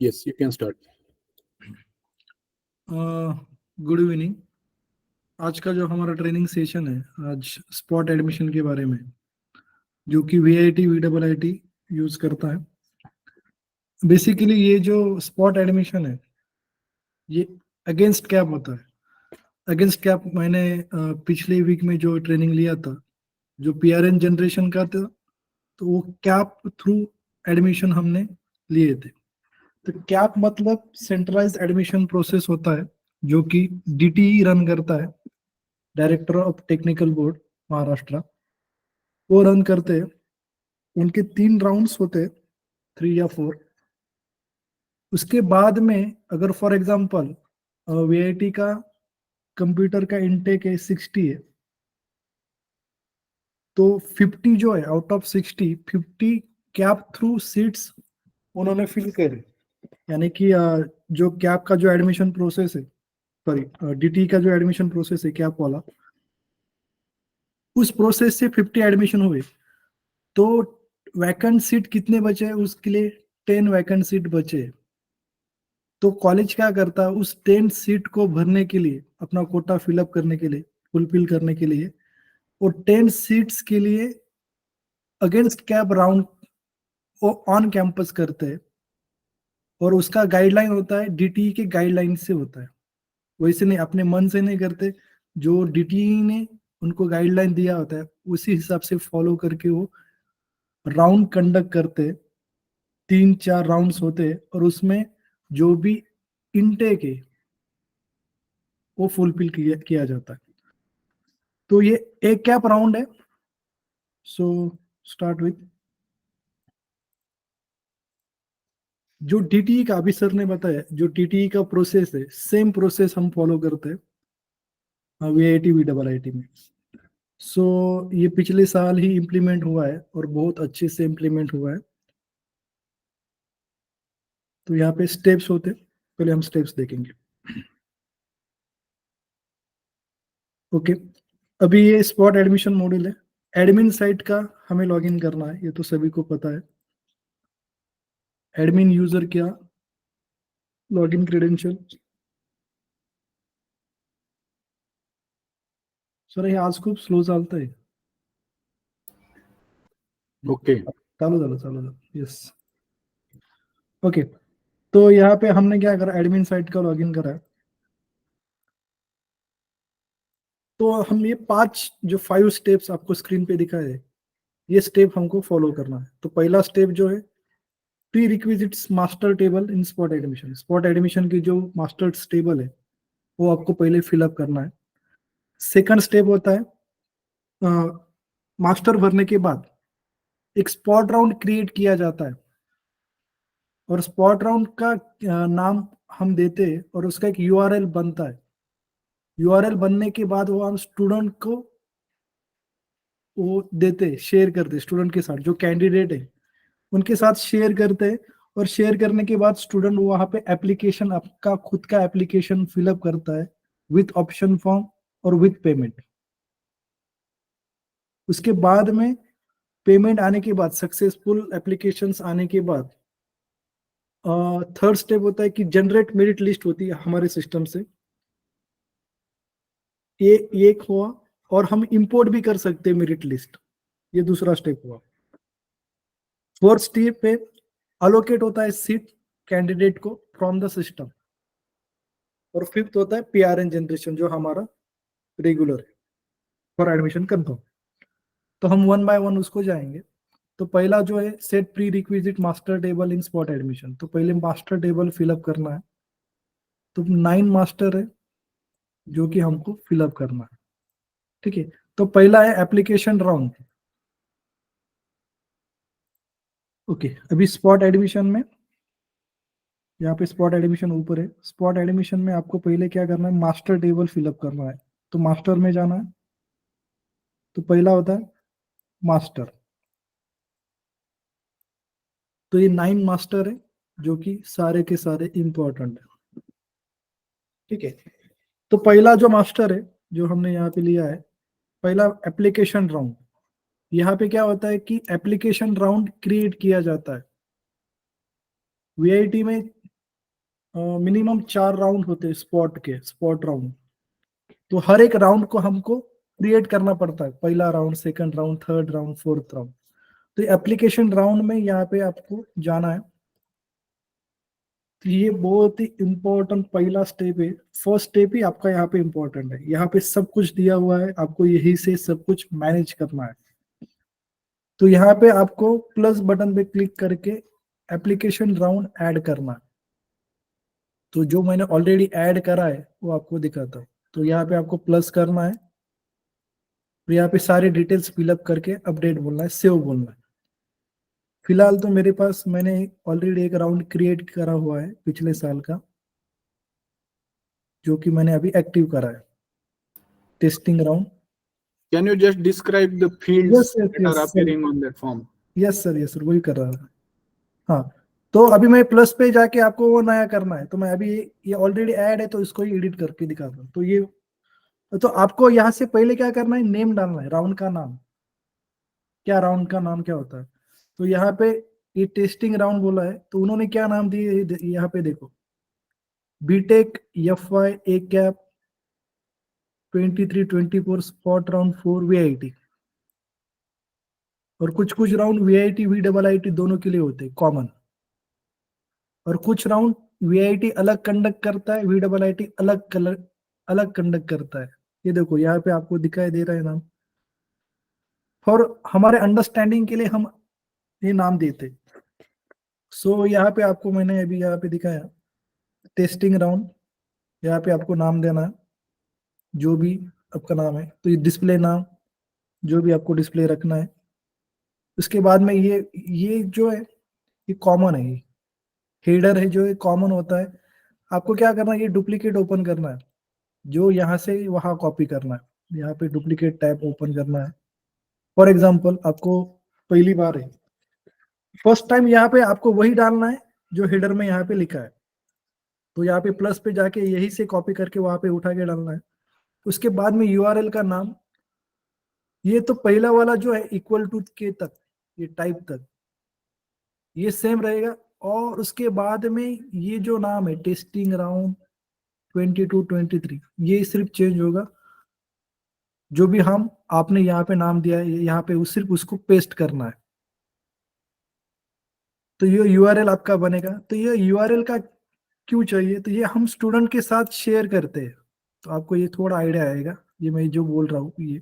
Yes, you can start. Good evening. आज का जो हमारा ट्रेनिंग सेशन है, आज स्पॉट एडमिशन के बारे में, जो कि वीआईटी वीडब्ल्यूआईटी यूज करता है। बेसिकली ये जो स्पॉट एडमिशन है, ये अगेंस्ट कैप होता है। अगेंस्ट कैप मैंने पिछले वीक में जो ट्रेनिंग लिया था, जो पीआरएन जनरेशन का था, तो वो कैप थ्रू एडमिशन हमने लिए थे। तो कैप मतलब सेंट्रलाइज्ड एडमिशन प्रोसेस होता है, जो कि डीटीई रन करता है, director of technical board Maharashtra. वो रन करते हैं। उनके 3 राउंड्स होते हैं, 3 या 4। उसके बाद में अगर फॉर एग्जांपल वीआईटी का कंप्यूटर का इनटेक है 60 है, तो 50 जो है out of 60, 50 cap through seats उन्होंने फिल करे। यानी कि जो कैप का जो एडमिशन प्रोसेस है, सॉरी डीटी का जो एडमिशन प्रोसेस है कैप वाला, उस प्रोसेस से 50 एडमिशन हुए। तो वैकेंट सीट कितने बचे, उसके लिए 10 वैकेंट सीट बचे। तो कॉलेज क्या करता है, उस 10 सीट को भरने के लिए, अपना कोटा फिलअप करने के लिए, फुलफिल करने के लिए, और 10 सीट्स के लिए अगेंस्ट कैप राउंड वो ऑन कैंपस करते हैं। और उसका गाइडलाइन होता है डीटीई के गाइडलाइन से होता है, वैसे नहीं, अपने मन से नहीं करते। जो डीटीई ने उनको गाइडलाइन दिया होता है उसी हिसाब से फॉलो करके वो राउंड कंडक्ट करते। 3-4 राउंड्स होते हैं और उसमें जो भी इनटेक है वो फुलफिल किया जाता है। तो ये एक कैप राउंड है। सो स्टार्ट विथ जो टीटीई का, अभी सर ने बताया, जो टीटीई का प्रोसेस है, सेम प्रोसेस हम फॉलो करते हैं वीआईटी वीडब्ल्यूआईटी में। सो ये पिछले साल ही इम्प्लीमेंट हुआ है और बहुत अच्छे से इम्प्लीमेंट हुआ है। तो यहाँ पे स्टेप्स होते, पहले हम स्टेप्स देखेंगे। ओके, अभी ये स्पॉट एडमिशन मॉड्यूल है। एडमिन साइट का हमें लॉगिन करना है, ये तो सभी को पता है। एडमिन यूजर क्या, लॉगिन क्रेडेंशियल। सर हे आज खूप स्लो चालतंय। Okay. चालू झालं, चालू झालं, यस। ओके, तो यहाँ पे हमने क्या करा, एडमिन साइट का लॉगिन करा है। तो हम ये 5 स्टेप्स आपको स्क्रीन पे दिखाए है, ये स्टेप हमको फॉलो करना है। तो पहला स्टेप जो है, प्री रिक्विजिट्स मास्टर टेबल इन स्पॉट एडमिशन। स्पॉट एडमिशन की जो मास्टर टेबल है वो आपको पहले फिलअप करना है। सेकंड स्टेप होता है, मास्टर भरने के बाद एक स्पॉट राउंड क्रिएट किया जाता है, और स्पॉट राउंड का नाम हम देते हैं और उसका एक यूआरएल बनता है। यूआरएल बनने के बाद वो हम स्टूडेंट को वो देते, शेयर करते, स्टूडेंट के साथ जो कैंडिडेट है उनके साथ शेयर करते हैं। और शेयर करने के बाद स्टूडेंट वहां पे एप्लीकेशन, आपका खुद का एप्लीकेशन फिलअप करता है विथ ऑप्शन फॉर्म और विथ पेमेंट। उसके बाद में पेमेंट आने के बाद, सक्सेसफुल एप्लीकेशंस आने के बाद, थर्ड स्टेप होता है कि जनरेट मेरिट लिस्ट होती है हमारे सिस्टम से। ये एक हुआ, और हम इंपोर्ट भी कर सकते हैं मेरिट लिस्ट, ये दूसरा स्टेप हुआ। फोर्थ स्टेप पे अलोकेट होता है सीट कैंडिडेट को फ्रॉम द सिस्टम। और फिफ्थ होता है पीआरएन जनरेशन, जो हमारा रेगुलर है फॉर एडमिशन कंफर्म। तो हम 1 बाय 1 उसको जाएंगे। तो पहला जो है, set pre requisite master table इन स्पॉट एडमिशन। तो पहले मास्टर टेबल फिलअप करना है। तो 9 मास्टर है जो कि हमको फिलअप करना है, ठीक है। तो पहला है एप्लीकेशन राउंड। ओके, अभी स्पॉट एडमिशन में, यहाँ पे स्पॉट एडमिशन ऊपर है। स्पॉट एडमिशन में आपको पहले क्या करना है, मास्टर टेबल फिलअप करना है। तो मास्टर में जाना है। तो पहला होता है मास्टर। तो ये 9 मास्टर है जो कि सारे के सारे इंपॉर्टेंट है, ठीक है। तो पहला जो मास्टर है जो हमने यहाँ पे लिया है, पहला एप्लीकेशन राउंड। यहाँ पे क्या होता है कि एप्लीकेशन राउंड क्रिएट किया जाता है। वीआईटी में मिनिमम 4 राउंड होते हैं स्पॉट राउंड। तो हर एक राउंड को हमको क्रिएट करना पड़ता है, पहला round, second round, third round, fourth round. तो एप्लीकेशन राउंड में यहाँ पे आपको जाना है। तो ये बहुत ही इम्पोर्टेंट पहला स्टेप है। फर्स्ट स्टेप ही आपका यहाँ पे इम्पोर्टेंट है। यहाँ पे सब कुछ दिया हुआ है, आपको यही से सब कुछ मैनेज करना है। तो यहाँ पे आपको प्लस बटन पे क्लिक करके एप्लीकेशन राउंड ऐड करना है। तो जो मैंने ऑलरेडी ऐड करा है वो आपको दिखाता हूँ। तो यहाँ पे आपको प्लस करना है, तो यहाँ पे सारे डिटेल्स फिलअप करके अपडेट बोलना है, सेव बोलना है। फिलहाल तो मेरे पास मैंने ऑलरेडी एक राउंड क्रिएट करा हुआ है पिछले साल का, जो कि मैंने अभी एक्टिव करा है, testing round. Can you just describe the fields yes yes that are yes sir, appearing on that form? Yes sir वही कर रहा है। हाँ, तो अभी मैं प्लस पे जाके आपको वो नया करना है। तो मैं अभी ये ऑलरेडी ऐड है तो इसको ही एडिट करके दिखाता हूँ। तो ये, तो आपको यहाँ से पहले क्या करना है, नेम डालना है, राउंड का नाम क्या, राउंड का नाम क्या होता है। तो यहाँ पे ये टेस्टिंग राउंड बोला है, तो उन्होंने क्या नाम दिए यहाँ पे देखो, BTech FY A cap 23-24 spot round 4 VIT। और कुछ कुछ राउंड VIT VIIT दोनों के लिए होते हैं कॉमन, और कुछ राउंड VIT अलग कंडक्ट करता है, VIIT अलग कंडक्ट करता है। ये देखो यहाँ पे आपको दिखाई दे रहा है नाम। और हमारे अंडरस्टैंडिंग के लिए हम ये नाम देते। सो यहाँ पे आपको मैंने अभी यहाँ पे दिखाया टेस्टिंग राउंड। यहाँ पे आपको नाम देना है जो भी आपका नाम है। तो ये डिस्प्ले नाम जो भी आपको डिस्प्ले रखना है। उसके बाद में ये जो है ये कॉमन है, ये हेडर है जो ये कॉमन होता है। आपको क्या करना है, ये डुप्लीकेट ओपन करना है, जो यहाँ से वहां कॉपी करना है। यहाँ पे डुप्लीकेट टैब ओपन करना है। फॉर एग्जाम्पल आपको पहली बार है, फर्स्ट टाइम यहाँ पे आपको वही डालना है जो हेडर में यहाँ पे लिखा है। तो यहाँ पे प्लस पे जाके यही से कॉपी करके वहां पे उठा के डालना है। उसके बाद में URL का नाम, ये तो पहला वाला जो है इक्वल टू के तक, ये टाइप तक ये सेम रहेगा। और उसके बाद में ये जो नाम है टेस्टिंग राउंड 22-23 ये सिर्फ चेंज होगा। जो भी हम आपने यहाँ पे नाम दिया है यहाँ पे सिर्फ उसको पेस्ट करना है। तो ये URL आपका बनेगा। तो ये URL का क्यों चाहिए, तो ये हम स्टूडेंट के साथ शेयर करते हैं। तो आपको ये थोड़ा आइडिया आएगा ये मैं जो बोल रहा हूँ ये।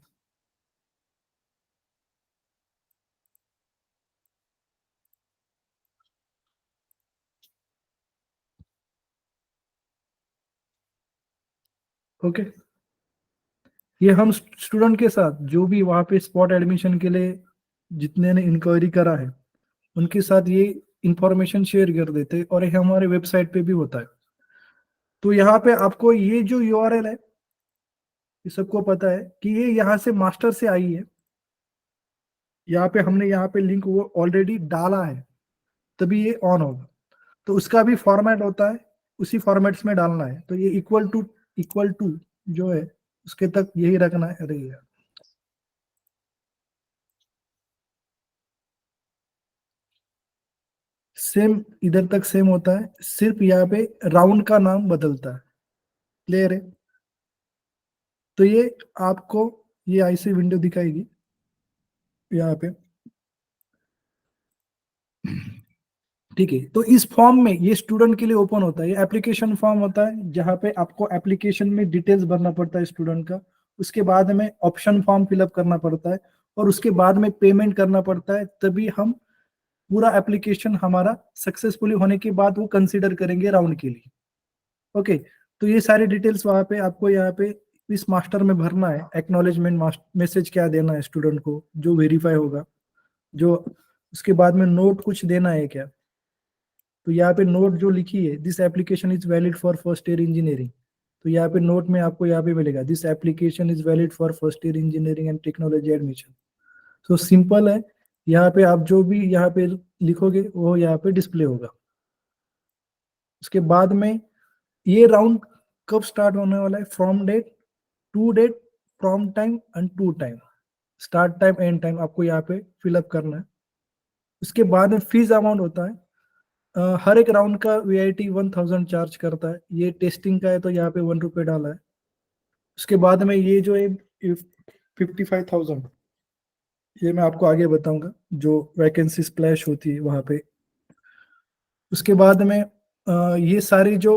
ओके, ये हम स्टूडेंट के साथ जो भी वहाँ पे स्पॉट एडमिशन के लिए जितने ने इंक्वायरी करा है उनके साथ ये इंफॉर्मेशन शेयर कर देते हैं, और ये हमारे वेबसाइट पे भी होता है। तो यहाँ पे आपको ये जो URL है ये सबको पता है कि ये यहाँ से मास्टर से आई है। यहाँ पे हमने यहाँ पे लिंक वो ऑलरेडी डाला है, तभी ये ऑन होगा। तो उसका भी फॉर्मेट होता है, उसी फॉर्मेट्स में डालना है। तो ये इक्वल टू जो है उसके तक यही रखना है। अरे यार, सेम इधर तक सेम होता है, सिर्फ यहाँ पे राउंड का नाम बदलता है। क्लियर है। तो ये आपको ये ऐसी विंडो दिखाएगी यहाँ पे। ठीक है, तो इस फॉर्म में ये स्टूडेंट के लिए ओपन होता है, ये एप्लीकेशन फॉर्म होता है जहाँ पे आपको एप्लीकेशन में डिटेल्स भरना पड़ता है स्टूडेंट का। उसके बाद में ऑप्शन फॉर्म फिलअप करना पड़ता है, और उसके बाद में पेमेंट करना पड़ता है। तभी हम पूरा एप्लीकेशन हमारा सक्सेसफुली होने के बाद वो कंसीडर करेंगे राउंड के लिए। ओके, तो ये सारी डिटेल्स वहाँ पे आपको यहाँ पे इस मास्टर में भरना है। एक्नॉलेजमेंट मैसेज क्या देना है स्टूडेंट को जो वेरीफाई होगा, जो उसके बाद में नोट कुछ देना है क्या। तो यहाँ पे नोट जो लिखी है, this application is valid for first year engineering. तो यहाँ पे नोट में आपको यहाँ पे मिलेगा this application is valid for first year engineering and technology admission. तो सिंपल है, यहाँ पे आप जो भी यहाँ पे लिखोगे वो यहाँ पे डिस्प्ले होगा। उसके बाद में ये राउंड कब स्टार्ट होने वाला है, from date, to date, from time and to time, start time and time आपको यहाँ पे फिलअप करना है। उसके बाद में फीस अमाउंट होता है हर एक राउंड का वीआईटी 1000 चार्ज करता है। ये टेस्टिंग का है तो यहाँ पे 1 रुपये डाला है। उसके बाद में ये जो है 55,000, ये मैं आपको आगे बताऊंगा जो वैकेंसी स्प्लैश होती है वहां पे। उसके बाद में ये सारी जो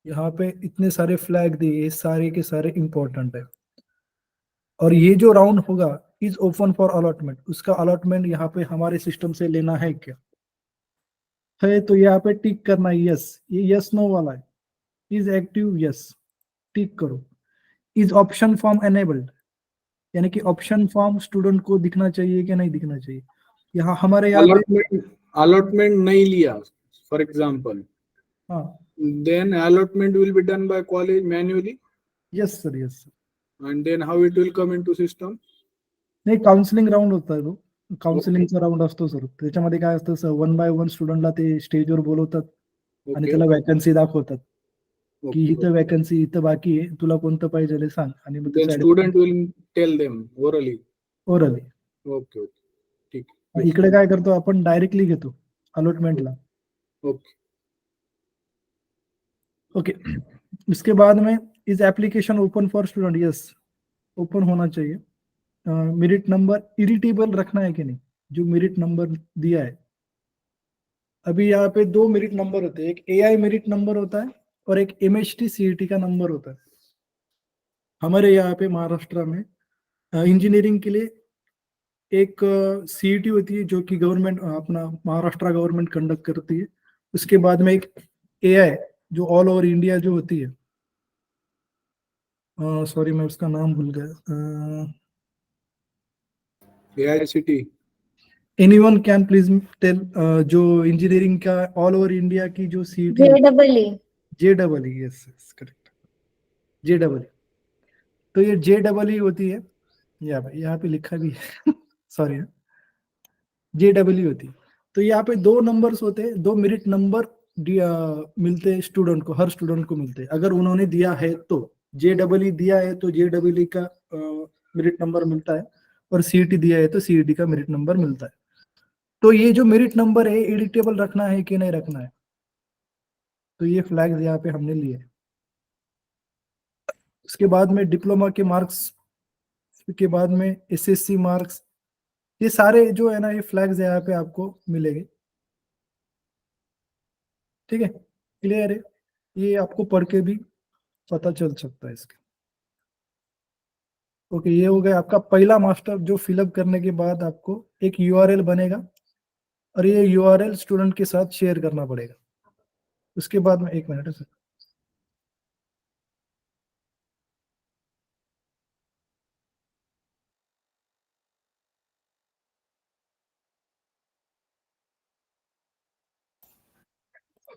यहाँ पे इतने सारे फ्लैग दिए, ये सारे के सारे इंपॉर्टेंट है। और ये जो राउंड होगा इज ओपन फॉर अलॉटमेंट, उसका अलॉटमेंट यहाँ पे हमारे सिस्टम से लेना है क्या है, तो यहाँ पे टिक करना है यस, ये यस नो वाला है। इज एक्टिव यस, टिक करो। इज ऑप्शन फॉर्म एनेबल्ड, यानी कि ऑप्शन फॉर्म स्टूडेंट को दिखना चाहिए कि नहीं दिखना चाहिए। यहाँ हमारे यहाँ पे allotment नहीं लिया for example, हाँ then allotment will be done by college manually, yes sir yes sir. and then how it will come into system? नाही काउन्सिलिंग राऊंड होता तो काउन्सिलिंगचा राऊंड असतो सर। त्याच्यामध्ये काय असतं सर, 1 बाय 1 स्टुडंटला ते स्टेजवर बोलवतात आणि Okay, त्याला वॅकन्सी दाखवतात की okay. इथं वॅकन्सी इथं बाकी आहे, तुला कोणतं पाहिजे ते सांग, आणि मग Then त्याचं student will tell them orally. Orally. Okay, okay. ठीक है. इकडे काय करतो आपण, डायरेक्टली घेतो अलॉटमेंटला। Okay. ओके इसके बाद में is application open for student, yes open होना चाहिए। मेरिट नंबर इरिटेबल रखना है कि नहीं, जो मेरिट नंबर दिया है। अभी यहाँ पे 2 मेरिट नंबर होते हैं, एक एआई मेरिट नंबर होता है और एक एमएचटी सीईटी का नंबर होता है। हमारे यहाँ पे महाराष्ट्र में इंजीनियरिंग के लिए एक सीईटी होती है जो कि गवर्नमेंट अपना महाराष्ट्र गवर्नमेंट कंडक्ट करती है। उसके बाद में एक एआई जो ऑल ओवर इंडिया जो होती है, सॉरी मैं उसका नाम भूल गया। AICT. Anyone can please tell, जो इंजीनियरिंग का ऑल ओवर इंडिया की जो CET, JEE. JEE, yes correct, JEE। तो ये JEE होती है, यहाँ पे लिखा भी है सॉरी, JEE होती है। तो यहाँ पे 2 नंबर्स होते हैं, 2 मेरिट नंबर मिलते हैं स्टूडेंट को, हर स्टूडेंट को मिलते हैं अगर उन्होंने दिया है तो। JEE दिया है तो JEE का मेरिट नंबर मिलता है, और सीईटी दिया है तो सीईटी का मेरिट नंबर मिलता है। तो ये जो मेरिट नंबर है एडिटेबल रखना है कि नहीं रखना है, तो ये फ्लैग्स यहाँ पे हमने लिए। उसके बाद में डिप्लोमा के मार्क्स, के बाद में एसएससी मार्क्स, ये सारे जो है ना ये फ्लैग्स यहाँ पे आपको मिलेंगे। ठीक है, क्लियर है, ये आपको पढ़ के भी पता चल सकता है इसके। ओके, ये हो गया आपका पहला मास्टर, जो फिलअप करने के बाद आपको एक यूआरएल बनेगा और ये यूआरएल स्टूडेंट के साथ शेयर करना पड़ेगा। उसके बाद में 1 मिनट है सर।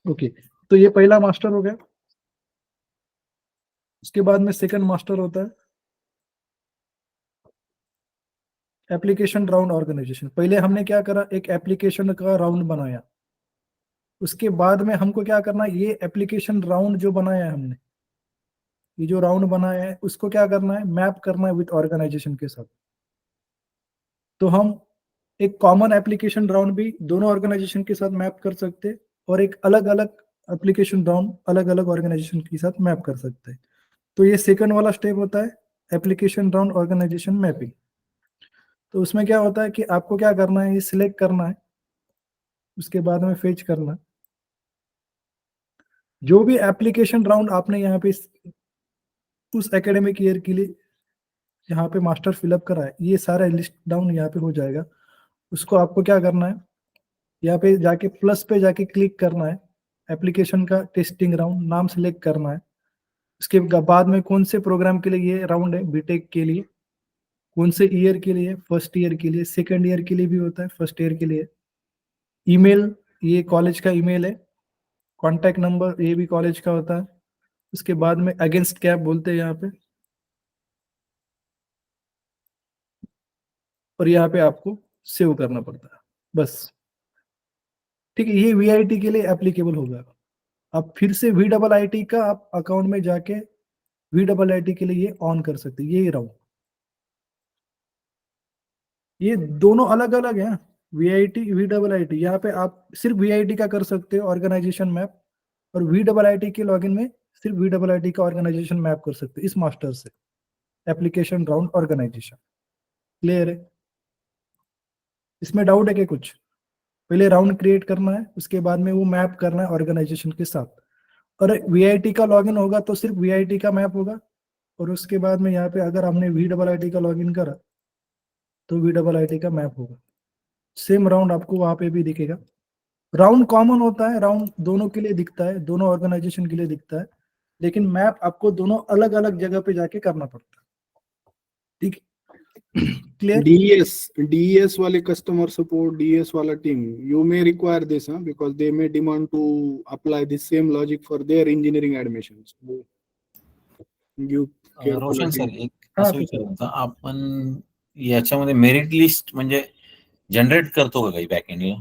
ओके, तो ये पहला मास्टर हो गया। उसके बाद में सेकंड मास्टर होता है एप्लीकेशन राउंड ऑर्गेनाइजेशन। पहले हमने क्या करा, एक एप्लीकेशन का राउंड बनाया। उसके बाद में हमको क्या करना, ये एप्लीकेशन राउंड जो बनाया है हमने, ये जो राउंड बनाया है उसको क्या करना है, मैप करना है विद ऑर्गेनाइजेशन के साथ। तो हम एक कॉमन एप्लीकेशन राउंड भी दोनों ऑर्गेनाइजेशन के साथ मैप कर सकते हैं, और एक अलग अलग एप्लीकेशन राउंड अलग अलग ऑर्गेनाइजेशन के साथ मैप कर सकते हैं। तो ये सेकंड वाला स्टेप होता है एप्लीकेशन राउंड ऑर्गेनाइजेशन मैपिंग। तो उसमें क्या होता है कि आपको क्या करना है, ये सिलेक्ट करना है, उसके बाद में फेच करना है। जो भी एप्लीकेशन राउंड आपने यहाँ पे उस एकेडमिक ईयर के लिए यहाँ पे मास्टर फिलअप करा है, ये सारा लिस्ट डाउन यहाँ पे हो जाएगा। उसको आपको क्या करना है, यहाँ पे जाके प्लस पे जाके क्लिक करना है, एप्लीकेशन का टेस्टिंग राउंड नाम सिलेक्ट करना है। उसके बाद में कौन से प्रोग्राम के लिए ये राउंड है, बीटेक के लिए, कौन से ईयर के लिए, फर्स्ट ईयर के लिए, सेकंड ईयर के लिए भी होता है, फर्स्ट ईयर के लिए। ईमेल, ये कॉलेज का ईमेल है। कॉन्टैक्ट नंबर, ये भी कॉलेज का होता है। उसके बाद में अगेंस्ट कैप बोलते हैं यहाँ पे, और यहाँ पे आपको सेव करना पड़ता है बस। ठीक है, ये वीआईटी के लिए एप्लीकेबल होगा। अब फिर से VIIT का आप अकाउंट में जाके VIIT के लिए ये ऑन कर सकते हैं। ये राउंड, ये दोनों अलग अलग हैं, VIT VIIT, यहाँ पे आप सिर्फ VIT का कर सकते हो ऑर्गेनाइजेशन मैप, और VIIT के लॉगिन में सिर्फ VIIT का ऑर्गेनाइजेशन मैप कर सकते हो इस मास्टर से, एप्लीकेशन राउंड ऑर्गेनाइजेशन। क्लियर है? इसमें डाउट है क्या कुछ? पहले राउंड क्रिएट करना है, उसके बाद में वो मैप करना है ऑर्गेनाइजेशन के साथ। और VIT का लॉगिन होगा तो सिर्फ VIT का मैप होगा, और उसके बाद में यहाँ पे अगर हमने VIIT का लॉगिन करा तो VIIT का मैप होगा। सेम राउंड आपको वहां पे भी दिखेगा। राउंड कॉमन होता है, राउंड दोनों के लिए दिखता है, दोनों ऑर्गेनाइजेशन के लिए दिखता है, लेकिन मैप आपको दोनों अलग अलग जगह पे जाके करना पड़ता है। ठीक है? क्लियर? DES वाले customer support, DES वाला team, you may require this, because they may demand to apply the same logic for their engineering admissions. You Roshan sir, एक हा, असं ठीक आहे. विचारत होतं, आपण याच्यामध्ये मेरिट लिस्ट म्हणजे जनरेट करतो का काही बॅकएंडला?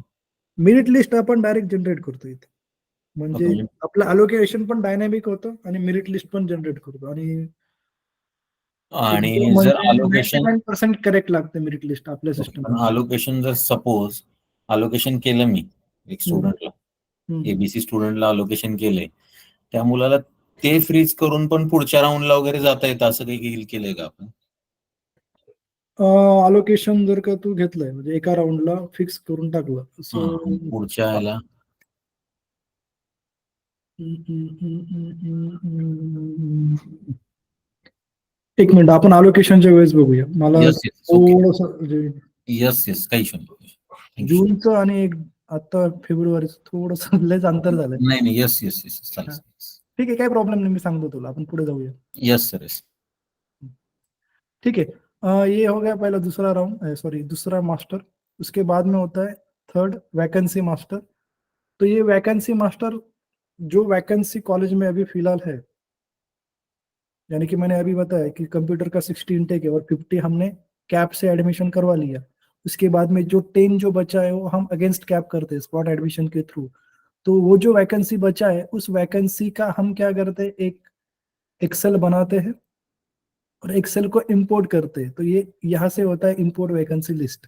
मेरिट लिस्ट आपण डायरेक्ट जनरेट करतो इथे, म्हणजे म्हणजे आपलं अलोकेशन पण डायनॅमिक होतं आणि मेरिट लिस्ट पण जनरेट करतो, आणि आणि जर अलोकेशन 99% करेक्ट लागते मेरिट लिस्ट आपल्या सिस्टम. अलोकेशन जर सपोज अलोकेशन केलं मी एक स्टुडंटला, एबीसी स्टुडंटला अलोकेशन केले, त्या मुलाला ते फ्रीज करून पण पुढच्या राऊंडला वगैरे जाता येतं, असं काही केलंय का आपण? अलोकेशन जर का तू घेतलंय म्हणजे एका राऊंडला फिक्स करून टाकलं, सो पुढच्या याला एक मिनिट, आपण अलोकेशनच्या वेळेस बघूया. मला Yes, yes, थोडस येस काही शोध जूनचं आणि एक आता फेब्रुवारीचं थोडस लयच अंतर झालंय. नाही येस येस येस चालेल. ठीक आहे, काही प्रॉब्लेम नहीं, मैं सांगतो तुला, अपन पुढे जाऊया. Yes sir yes. ठीक है, ये हो गया पहला दूसरा राउंड, सॉरी दूसरा मास्टर. उसके बाद में होता है थर्ड वैकेंसी मास्टर. तो ये वैकेंसी मास्टर जो वैकेंसी कॉलेज में अभी फिलहाल है, यानी कि मैंने अभी बताया कि कंप्यूटर का 60 इनटेक है और 50 हमने कैप से एडमिशन करवा लिया. उसके बाद में जो 10 जो बचा है वो हम अगेंस्ट कैप करते हैं स्पॉट एडमिशन के थ्रू. तो वो जो वैकेंसी बचा है उस वैकेंसी का हम क्या करते हैं, एक एक्सेल बनाते हैं और एक्सेल को इंपोर्ट करते हैं. तो ये यहाँ से होता है इंपोर्ट वैकेंसी लिस्ट.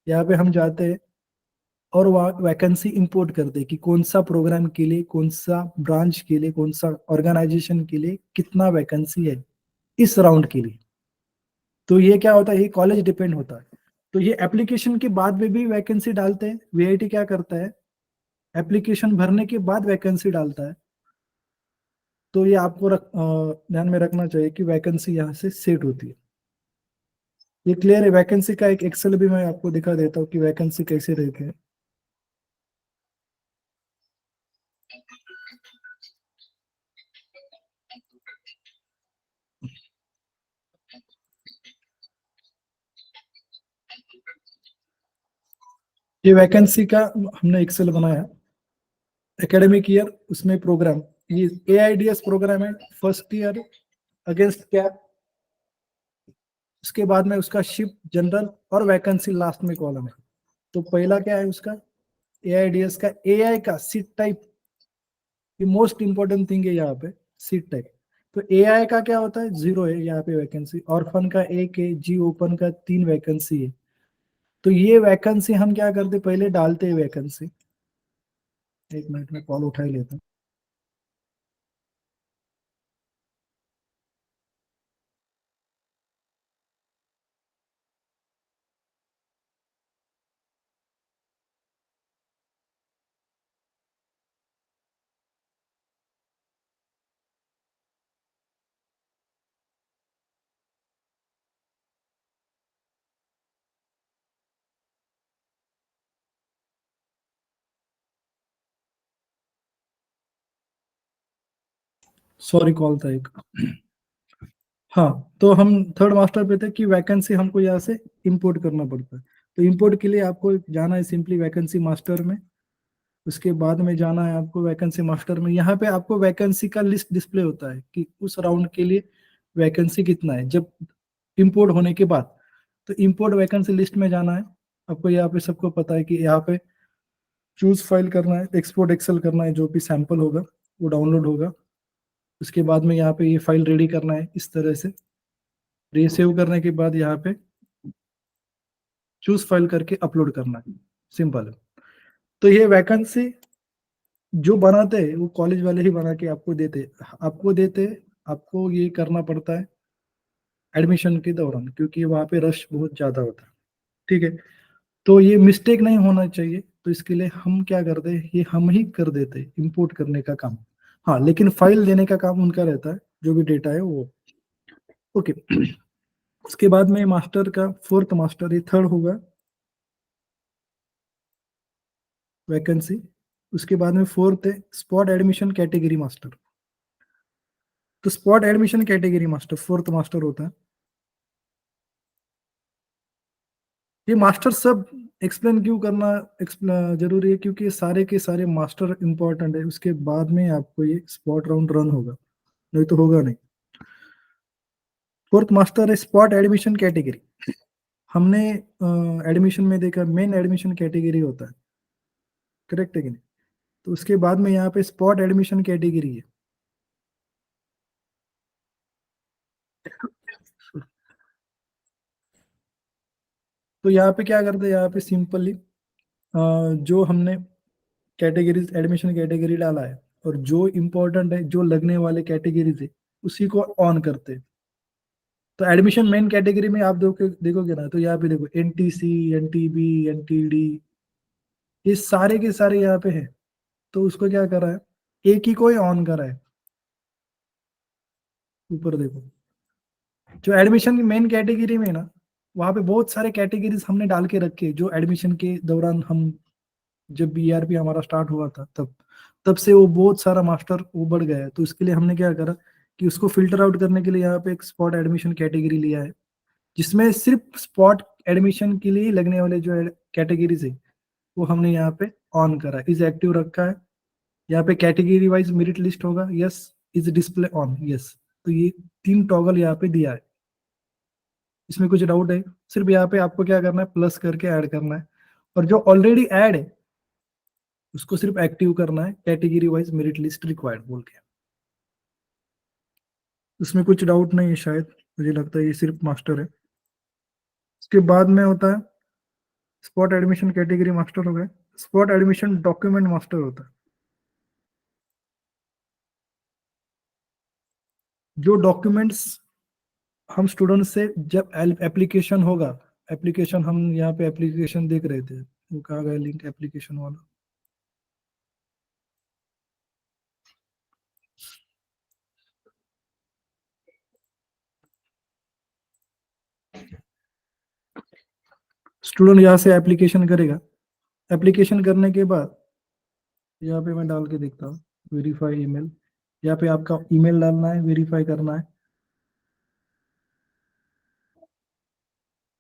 यहाँ पे हम जाते हैं और वैकेंसी इंपोर्ट करते हैं कि कौन सा प्रोग्राम के लिए, कौन सा ब्रांच के लिए, कौन सा ऑर्गेनाइजेशन के लिए कितना वैकेंसी है इस राउंड के लिए. तो ये क्या होता है, ये कॉलेज डिपेंड होता है. तो ये एप्लीकेशन के बाद में भी वैकेंसी डालते हैं. VIT क्या करता है, एप्लीकेशन भरने के बाद वैकेंसी डालता है. तो ये आपको ध्यान में रखना चाहिए कि वैकेंसी यहाँ से सेट होती है. ये क्लियर है? वैकेंसी का एक एक्सेल भी मैं आपको दिखा देता हूँ कि वैकेंसी कैसे रहती है. ये वैकेंसी का हमने एक्सेल बनाया. एकेडमिक ईयर, उसमें प्रोग्राम, ये AIDS प्रोग्राम है फर्स्ट ईयर अगेंस्ट कैप. उसके बाद में उसका शिफ्ट जनरल और वैकेंसी लास्ट में कॉलम है. तो पहला क्या है उसका, AIDS का AI का सीट टाइप, ये मोस्ट इंपॉर्टेंट थिंग है यहाँ पे, सीट टाइप. तो AI का क्या होता है, 0 है यहाँ पे वैकेंसी. ऑर्फन का 1 है, जी ओपन का 3 वैकेंसी है. तो ये वैकेंसी हम क्या करते, पहले डालते हैं वैकेंसी. एक मिनट में कॉल उठा ही लेता हूँ. सॉरी, कॉल था एक. हाँ, तो हम थर्ड मास्टर पे थे कि वैकेंसी हमको यहाँ से इंपोर्ट करना पड़ता है. तो इंपोर्ट के लिए आपको जाना है सिंपली वैकेंसी मास्टर में. उसके बाद में जाना है आपको वैकेंसी मास्टर में. यहाँ पे आपको वैकेंसी का लिस्ट डिस्प्ले होता है कि उस राउंड के लिए वैकेंसी कितना है जब इंपोर्ट होने के बाद. तो इंपोर्ट वैकेंसी लिस्ट में जाना है आपको. यहाँ पे सबको पता है कि यहाँ पे चूज फाइल करना है, एक्सपोर्ट एक्सेल करना है, जो भी सैंपल होगा वो डाउनलोड होगा. उसके बाद में यहाँ पे ये फाइल रेडी करना है इस तरह से. ये सेव करने के बाद यहाँ पे चूज फाइल करके अपलोड करना है, सिंपल है। तो ये वैकेंसी जो बनाते हैं वो कॉलेज वाले ही बना के आपको देते आपको ये करना पड़ता है एडमिशन के दौरान, क्योंकि वहाँ पे रश बहुत ज्यादा होता है। ठीक है, तो ये मिस्टेक नहीं होना चाहिए, तो इसके लिए हम क्या करते हैं, ये हम ही कर देते हैं इंपोर्ट करने का काम। हाँ, लेकिन फाइल देने का काम उनका रहता है, जो भी डेटा है वो। ओके। उसके बाद में मास्टर का फोर्थ मास्टर, ये थर्ड होगा वैकेंसी। उसके बाद में फोर्थ है स्पॉट एडमिशन कैटेगरी मास्टर। तो spot admission category master fourth master होता है। ये मास्टर सब एक्सप्लेन क्यों करना जरूरी है, क्योंकि ये सारे के सारे मास्टर इंपॉर्टेंट है, उसके बाद में आपको ये स्पॉट राउंड रन होगा, नहीं तो होगा नहीं। फोर्थ मास्टर है स्पॉट एडमिशन कैटेगरी। हमने एडमिशन में देखा मेन एडमिशन कैटेगरी होता है, करेक्ट है कि नहीं? तो उसके बाद में यहाँ पे स्पॉट एडमिशन कैटेगरी है। तो यहाँ पे क्या करते हैं, यहाँ पे सिंपली जो हमने कैटेगरीज एडमिशन कैटेगरी डाला है और जो इम्पोर्टेंट है, जो लगने वाले कैटेगरीज है, उसी को ऑन करते हैं। तो एडमिशन मेन कैटेगरी में आप देखोगे ना, तो यहाँ पे देखो एनटीसी, एनटीबी, एनटीडी, ये सारे के सारे यहाँ पे है। तो उसको क्या करा है, एक ही को ही ऑन करा है। ऊपर देखो, जो एडमिशन की मेन कैटेगरी में है ना, वहां पे बहुत सारे कैटेगरीज हमने डाल के रखे, जो एडमिशन के दौरान हम जब बीआरपी हमारा स्टार्ट हुआ था, तब तब से वो बहुत सारा मास्टर वो बढ़ गया है। तो इसके लिए हमने क्या करा कि उसको फिल्टर आउट करने के लिए यहाँ पे एक स्पॉट एडमिशन कैटेगरी लिया है, जिसमें सिर्फ स्पॉट एडमिशन के लिए लगने वाले जो कैटेगरीज है वो हमने यहाँ पे ऑन करा है, इज एक्टिव रखा है। यहाँ पे कैटेगरी वाइज मेरिट लिस्ट होगा, yes. Is display on, yes. तो ये 3 टॉगल यहाँ पे दिया है। इसमें कुछ डाउट है? सिर्फ यहाँ पे आपको क्या करना है, प्लस करके ऐड करना है, और जो ऑलरेडी ऐड है उसको सिर्फ एक्टिव करना है, category wise merit list required बोल के। इसमें कुछ डाउट नहीं है शायद, मुझे लगता है ये सिर्फ मास्टर है। उसके बाद में होता है स्पॉट एडमिशन कैटेगरी मास्टर हो गए, स्पॉट एडमिशन डॉक्यूमेंट मास्टर होता है। जो डॉक्यूमेंट्स हम स्टूडेंट से जब एप्लीकेशन होगा, एप्लीकेशन हम यहाँ पे एप्लीकेशन देख रहे थे, वो कहाँ गया लिंक एप्लीकेशन वाला? स्टूडेंट यहाँ से एप्लीकेशन करेगा, एप्लीकेशन करने के बाद यहाँ पे मैं डाल के देखता हूँ वेरीफाई ईमेल। यहाँ पे आपका ईमेल डालना है, वेरीफाई करना है।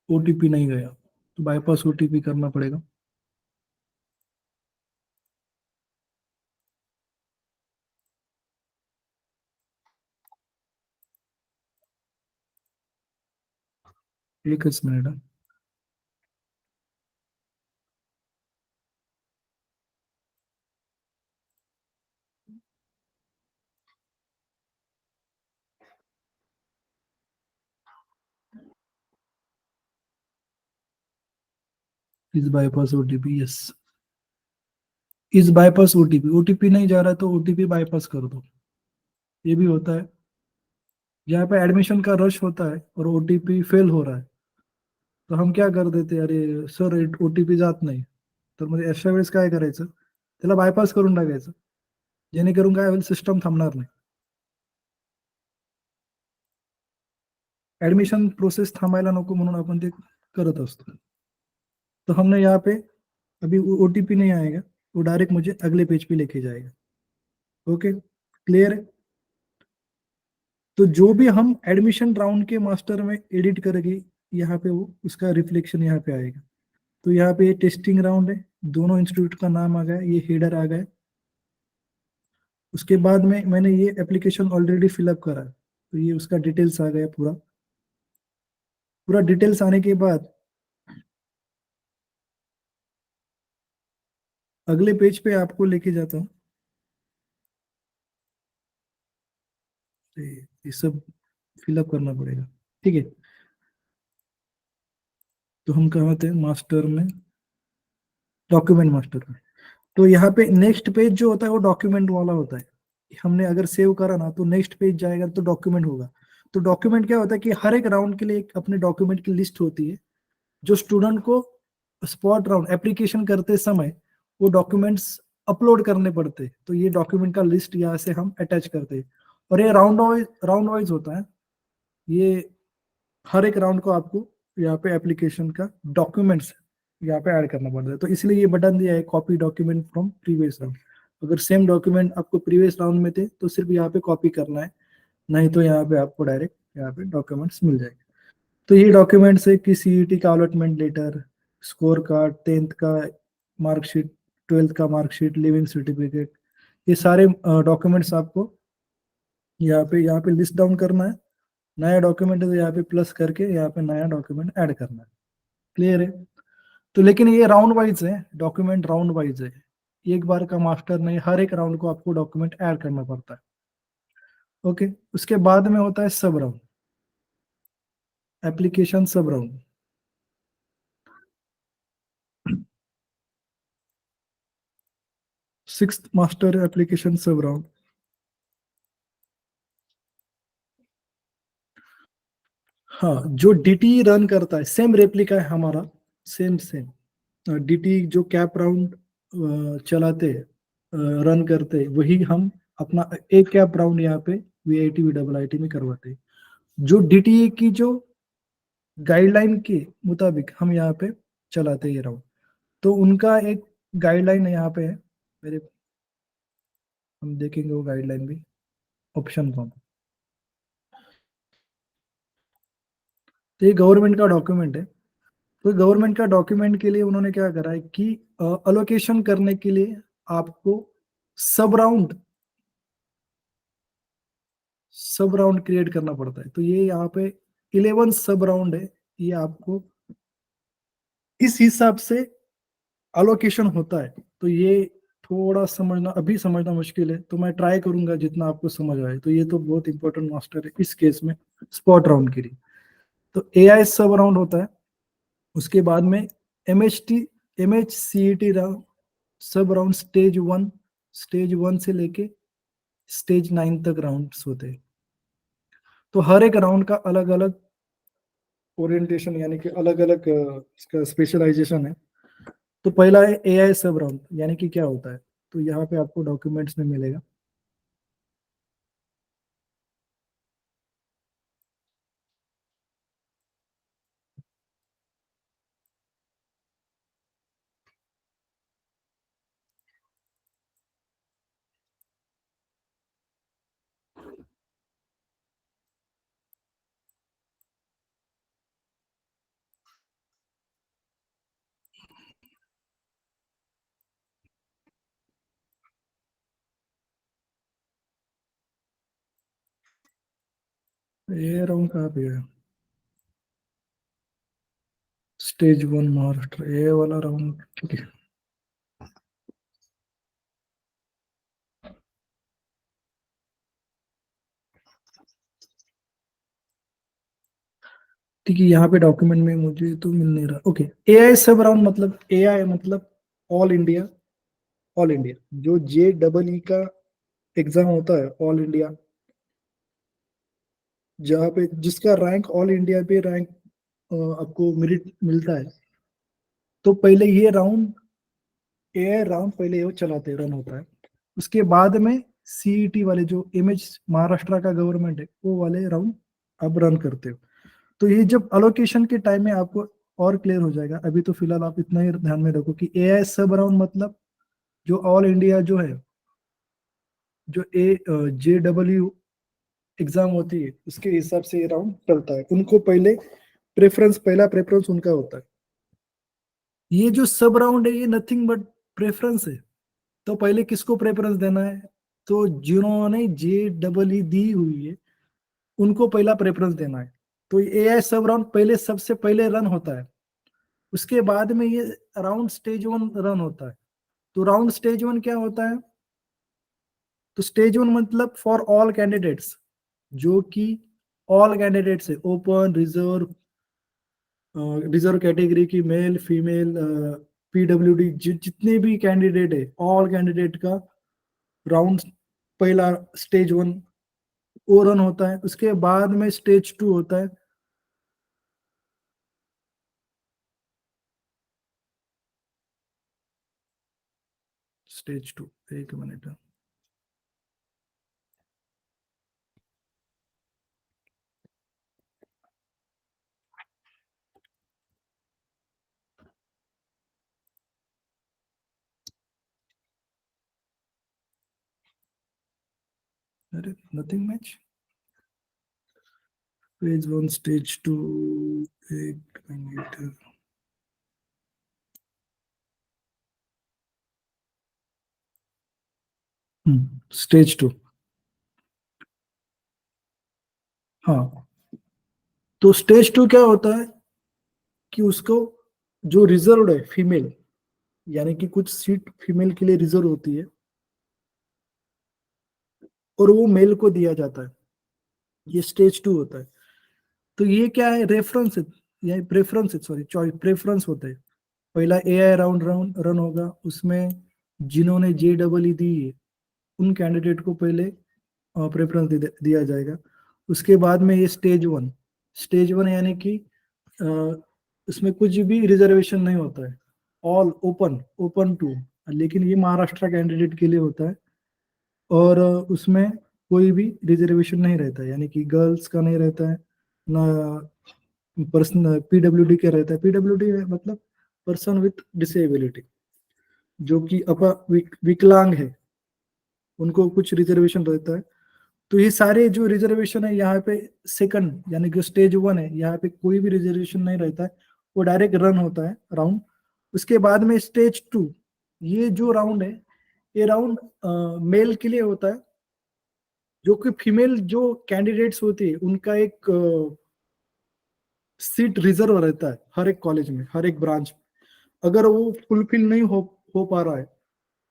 ओटीपी नहीं गया तो बाईपास ओटीपी करना पड़ेगा। एक मिनट है। इस बाईपास ओटीपी, यस। इस बाईपास ओटीपी, ओटीपी नहीं जा रहा तो ओटीपी बाईपास कर दो, ये भी होता है। यहाँ पे एडमिशन का रश होता है और ओटीपी फेल हो रहा है, तो हम क्या कर देते, अरे सर ओटीपी जात नाही, तर म्हणजे अशा वेळेस काय करायचं, त्याला बायपास करून टाकायचं, जेणेकरून काय होईल, सिस्टम थांबणार नाही, ऍडमिशन प्रोसेस थांबायला नको म्हणून आपण ते करत असतो। तो हमने यहाँ पे अभी ओटीपी नहीं आएगा, वो डायरेक्ट मुझे अगले पेज पे लेके जाएगा। ओके, क्लियर है? तो जो भी हम एडमिशन राउंड के मास्टर में एडिट करेंगे, यहाँ पे वो उसका रिफ्लेक्शन यहाँ पे आएगा। तो यहाँ पे ये टेस्टिंग राउंड है, दोनों इंस्टीट्यूट का नाम आ गया, ये हेडर आ गया। उसके बाद में मैंने ये एप्लीकेशन ऑलरेडी फिलअप करा है, तो ये उसका डिटेल्स आ गया पूरा। पूरा डिटेल्स आने के बाद अगले पेज पे आपको लेके जाता हूँ। ये सब फिलअप करना पड़ेगा, ठीक है। तो हम कहाँ थे, मास्टर में, डॉक्यूमेंट मास्टर में। तो यहाँ पे नेक्स्ट पेज जो होता है वो डॉक्यूमेंट वाला होता है। हमने अगर सेव करा ना तो नेक्स्ट पेज जाएगा तो डॉक्यूमेंट होगा। तो डॉक्यूमेंट क्या होता है कि हर एक राउंड के लिए एक अपने डॉक्यूमेंट की लिस्ट होती है, जो स्टूडेंट को स्पॉट राउंड एप्लीकेशन करते समय वो डॉक्यूमेंट्स अपलोड करने पड़ते हैं। तो ये डॉक्यूमेंट का लिस्ट यहाँ से हम अटैच करते हैं, और ये राउंड वाइज होता है। ये हर एक राउंड को आपको यहाँ पे एप्लीकेशन का डॉक्यूमेंट्स यहाँ पे ऐड करना पड़ता है। तो इसलिए ये बटन दिया है, copy document from previous round. अगर सेम डॉक्यूमेंट आपको प्रीवियस राउंड में थे तो सिर्फ यहाँ पे कॉपी करना है, नहीं तो यहाँ पे आपको डायरेक्ट यहाँ पे डॉक्यूमेंट्स मिल जाएंगे। तो ये डॉक्यूमेंट्स है कि सीईटी का allotment letter, score card, 10th का मार्कशीट, 12th का मार्कशीट, लिविंग सर्टिफिकेट, ये सारे डॉक्यूमेंट्स आपको यहाँ पे लिस्ट डाउन करना है। नया डॉक्यूमेंट है तो यहाँ पे प्लस करके यहाँ पे नया डॉक्यूमेंट ऐड करना है। क्लियर है? तो लेकिन ये राउंड वाइज है, डॉक्यूमेंट राउंड वाइज है, एक बार का मास्टर नहीं, हर एक राउंड को आपको डॉक्यूमेंट ऐड करना पड़ता है। ओके, उसके बाद में होता है सब राउंड, एप्लीकेशन सब राउंड। सिक्स्थ मास्टर एप्लीकेशन सब राउंड। हाँ, जो डीटी रन करता है सेम रेप्लिका है हमारा, सेम डीटी जो कैप राउंड चलाते रन करते हैं, वही हम अपना एक कैप राउंड यहाँ पे वीआईटी वीडब्ल्यूआईटी में करवाते हैं। जो डीटीए की जो गाइडलाइन के मुताबिक हम यहाँ पे चलाते हैं ये राउंड। तो उनका एक गाइडलाइन यहाँ पे है मेरे, हम देखेंगे वो गाइडलाइन भी, ऑप्शन फॉर्म। तो ये गवर्नमेंट का डॉक्यूमेंट है। तो गवर्नमेंट का डॉक्यूमेंट के लिए उन्होंने क्या करा है कि अलोकेशन करने के लिए आपको सब राउंड क्रिएट करना पड़ता है। तो ये यहाँ पे 11 सब राउंड है, ये आपको इस हिसाब से अलोकेशन होता है। तो ये थोड़ा समझना, अभी समझना मुश्किल है, तो मैं ट्राई करूंगा जितना आपको समझ आए। तो ये तो बहुत इंपॉर्टेंट मास्टर है इस केस में, स्पॉट राउंड के लिए। तो एआई सब राउंड होता है। उसके बाद में एमएचटी एमएचसीईटी राउंड सब राउंड स्टेज 1 से लेके स्टेज 9 तक राउंड्स होते हैं। तो हर एक राउंड का अलग अलग ओरिएंटेशन, यानी कि अलग अलग इसका स्पेशलाइजेशन है। तो पहला है एआई सब राउंड, यानी कि क्या होता है, तो यहाँ पे आपको डॉक्यूमेंट्स में मिलेगा। ये राउंड कहाँ पे है, स्टेज 1 महाराष्ट्र, ये वाला राउंड। ठीक है, ठीक है, यहाँ पे डॉक्यूमेंट में मुझे तो मिल नहीं रहा। ओके, एआई सब राउंड मतलब एआई मतलब ऑल इंडिया जो JEE का एग्जाम होता है, ऑल इंडिया, जहाँ पे जिसका रैंक ऑल इंडिया पे रैंक आपको मेरिट मिलता है। तो पहले ये राउंड, एआई राउंड पहले वो चलाते रन होता है। उसके बाद में सीईटी वाले जो इमेज महाराष्ट्र का गवर्नमेंट है, वो वाले राउंड आप रन करते हो। तो ये जब अलोकेशन के टाइम में आपको और क्लियर हो जाएगा। अभी तो फिलहाल आप इतना ही ध्यान में रखो कि एआई सब राउंड मतलब जो ऑल इंडिया जो है, जो JEE एग्जाम होती है, उसके हिसाब से ये राउंड चलता है। उनको पहला प्रेफरेंस उनका होता है। ये जो सब राउंड है ये नथिंग बट प्रेफरेंस है। तो पहले किसको प्रेफरेंस देना है, तो जिन्होंने JEE दी हुई है उनको पहला प्रेफरेंस देना है। तो एआई सब राउंड पहले सबसे पहले रन होता है। उसके बाद में ये राउंड स्टेज 1 रन होता है। तो राउंड स्टेज 1 क्या होता है, तो स्टेज 1 मतलब फॉर ऑल कैंडिडेट्स, जो कि ऑल कैंडिडेट्स है, ओपन, रिजर्व, रिजर्व कैटेगरी की मेल फीमेल पीडब्ल्यूडी जितने भी कैंडिडेट है, ऑल कैंडिडेट का राउंड पहला स्टेज 1 वो रन होता है, उसके बाद में स्टेज 2 होता है। स्टेज 2, एक मिनट। अरे नथिंग मैच। Phase 1, Stage 2, एक मिनट। स्टेज 2, हाँ। तो स्टेज 2 क्या होता है कि उसको जो रिजर्व है फीमेल, यानी कि कुछ सीट फीमेल के लिए रिजर्व होती है और वो मेल को दिया जाता है, ये स्टेज 2 होता है। तो ये क्या है, रेफरेंस है या प्रेफरेंस है, सॉरी चॉइस, प्रेफरेंस होता है। पहला एआई राउंड रन होगा, उसमें जिन्होंने JEE दी है उन कैंडिडेट को पहले प्रेफरेंस दिया जाएगा। उसके बाद में ये स्टेज 1 यानी कि अ, इसमें कुछ भी रिजर्वेशन नहीं होता है, ऑल ओपन टू, लेकिन ये महाराष्ट्र कैंडिडेट के लिए होता है। और उसमें कोई भी रिजर्वेशन नहीं रहता है, यानी कि गर्ल्स का नहीं रहता है ना, पर्सन पीडब्ल्यूडी का रहता है। पीडब्ल्यूडी मतलब पर्सन विथ डिसेबिलिटी, जो कि विकलांग है, उनको कुछ रिजर्वेशन रहता है। तो ये सारे जो रिजर्वेशन है यहाँ पे सेकंड यानी कि स्टेज 1 है, यहाँ पे कोई भी रिजर्वेशन नहीं रहता है, वो डायरेक्ट रन होता है राउंड। उसके बाद में स्टेज 2, ये जो राउंड है, ये राउंड मेल के लिए होता है। जो कि फीमेल जो कैंडिडेट्स होती है उनका एक सीट रिजर्व रहता है हर एक कॉलेज में, हर एक ब्रांच में। अगर वो फुलफिल नहीं हो पा रहा है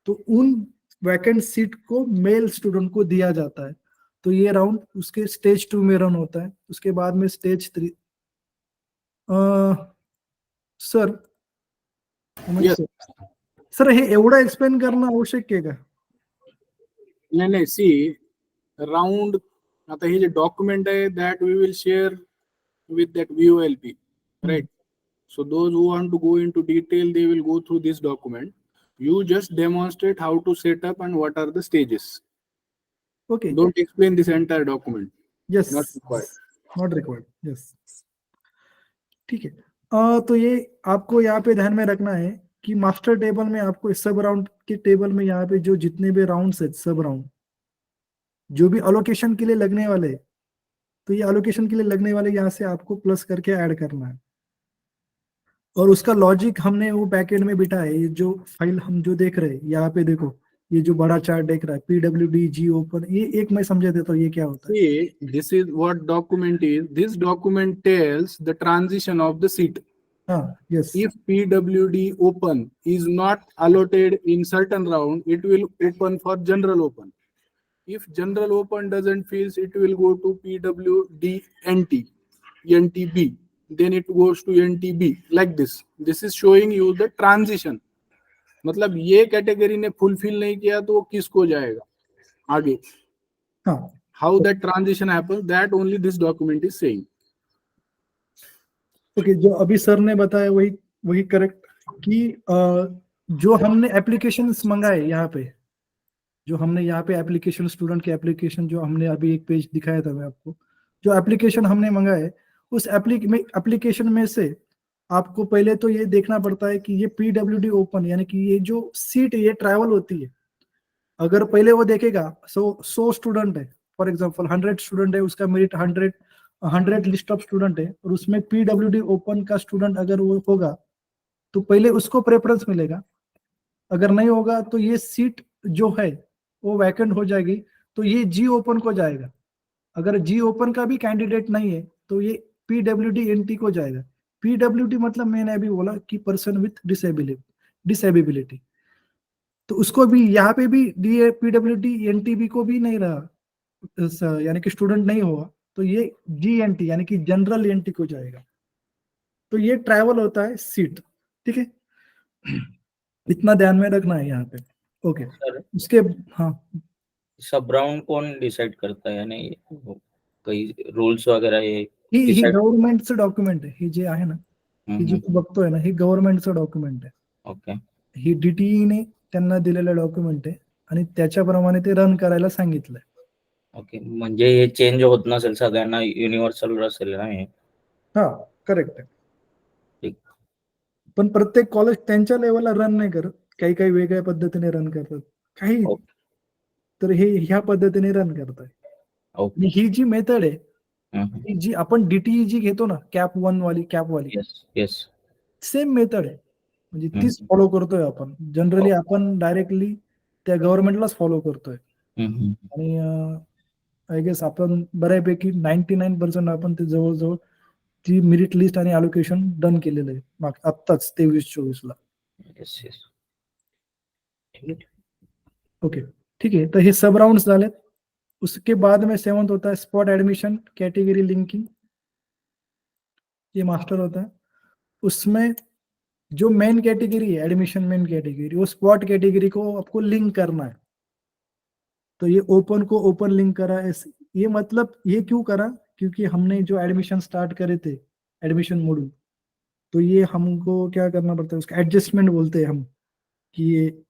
तो उन वैकेंट सीट को मेल स्टूडेंट को दिया जाता है। तो ये राउंड उसके स्टेज 2 में रन होता है। उसके बाद में स्टेज 3। Sir Yes. सर हे एवढं एक्सप्लेन करणं आवश्यक आहे का? नाही सी राउंड, आता हे जे डॉक्युमेंट आहे that we will share with that VOLP, right? So those who want to go into detail, they will go through this document. You just demonstrate how to set up and what are the stages. Okay. Don't explain this entire document. Yes. Not required. Not required. Yes. ठीक है। तो ये आपको यहाँ पे ध्यान में रखना है कि मास्टर टेबल में आपको सब राउंड के टेबल में यहाँ पे जो जितने भी राउंड्स है, सब राउंड जो भी अलोकेशन के लिए लगने वाले, तो ये अलोकेशन के लिए लगने वाले यहाँ से आपको प्लस करके ऐड करना है। और उसका लॉजिक हमने वो बैकएंड में बिठा है। ये जो फाइल हम जो देख रहे हैं यहाँ पे देखो, ये जो बड़ा चार्ट देख रहा है PWD G ओपन, ये एक मैं समझा देता हूँ ये क्या होता है। See, this is what document is. This document tells the transition of the seat. Yes. If PWD open is not allotted in certain round, it will open for general open. If general open doesn't fill, it will go to PWD NTB, then it goes to NTB, like this. This is showing you the transition. मतलब ये category ने fulfil नहीं किया तो वो किसको जाएगा आगे। How that transition happens, that only this document is saying. Okay, जो अभी सर ने बताया वही करेक्ट कि जो हमने एप्लीकेशन मंगाए यहाँ पे, जो हमने यहाँ पे एप्लीकेशन, स्टूडेंट के एप्लीकेशन जो हमने अभी एक पेज दिखाया था मैं आपको, जो एप्लीकेशन हमने मंगाए उस एप्लीकेशन में से आपको पहले तो ये देखना पड़ता है कि ये PWD ओपन यानी कि ये जो सीट ये ट्रैवल होती है। अगर पहले वो देखेगा 100 स्टूडेंट है, फॉर एग्जांपल 100 स्टूडेंट है, उसका मेरिट 100 लिस्ट ऑफ स्टूडेंट है और उसमें PWD ओपन का स्टूडेंट अगर वो होगा तो पहले उसको प्रेफरेंस मिलेगा। अगर नहीं होगा तो ये सीट जो है वो वैकेंट हो जाएगी, तो ये G ओपन को जाएगा। अगर G ओपन का भी कैंडिडेट नहीं है तो ये PWD NT को जाएगा। PWD मतलब मैंने अभी बोला कि पर्सन विथ डिसेबिलिटी, तो उसको भी यहाँ पे भी PWD NTB को भी नहीं रहा, यानी कि स्टूडेंट नहीं हुआ तो ये GNT यानी कि जनरल NT को जाएगा। तो ये ट्रैवल होता है सीट, ठीक है, इतना ध्यान में रखना है यहाँ पे। ओके, सर उसके हाँ सब राउंड कौन डिसाइड करता है, यानी काही रूल्स वगैरह हे ही decide- गव्हर्नमेंटचं डॉक्युमेंट आहे, हे जे आहे ना, हे जे तू बघतोय ना, हे गव्हर्नमेंटचं डॉक्युमेंट आहे, ओके ही डीटीईने त्यांना दिलेलं डॉक्युमेंट आहे आणि त्याच्याप्रमाणे ते रन करायला सांगितलंय. ओके, म्हणजे हे चेंज होत नसेल, सगळ्यांना युनिव्हर्सल असेल ना हे? हा करेक्ट आहे. ठीक. पण प्रत्येक कॉलेज त्यांच्या लेवलला रन नाही करत, काही काही वेगळ्या पद्धतीने रन करतात, काही ओके. तर हे ह्या पद्धतीने रन करताय. ओके. आणि ही जी मेथड आहे, ही जी आपण डीटीई जी घेतो ना, कॅप वाली येस येस सेम मेथड आहे, म्हणजे तीच फॉलो करतोय आपण. जनरली आपण डायरेक्टली त्या गव्हर्नमेंटलाच फॉलो करतोय. आणि आय गेस आपण बऱ्यापैकी 99% आपण ते जवळजवळ ती मेरिट लिस्ट आणि अलोकेशन डन केलेलं आहे आत्ताच 23-24 ला. Yes yes. ओके ठीक है, तो ये सब राउंड्स डाले, उसके बाद में 7th होता है स्पॉट एडमिशन कैटेगरी लिंकिंग, ये मास्टर होता है. उसमें जो मेन कैटेगरी है एडमिशन मेन कैटेगरी, वो स्पॉट कैटेगरी को आपको लिंक करना है. तो ये ओपन को ओपन लिंक करा, ये मतलब ये क्यों करा, क्योंकि हमने जो एडमिशन स्टार्ट करे थे एडमिशन मॉड्यूल, तो ये हमको क्या करना पड़ता है, उसका एडजस्टमेंट बोलते हैं हम, कि ये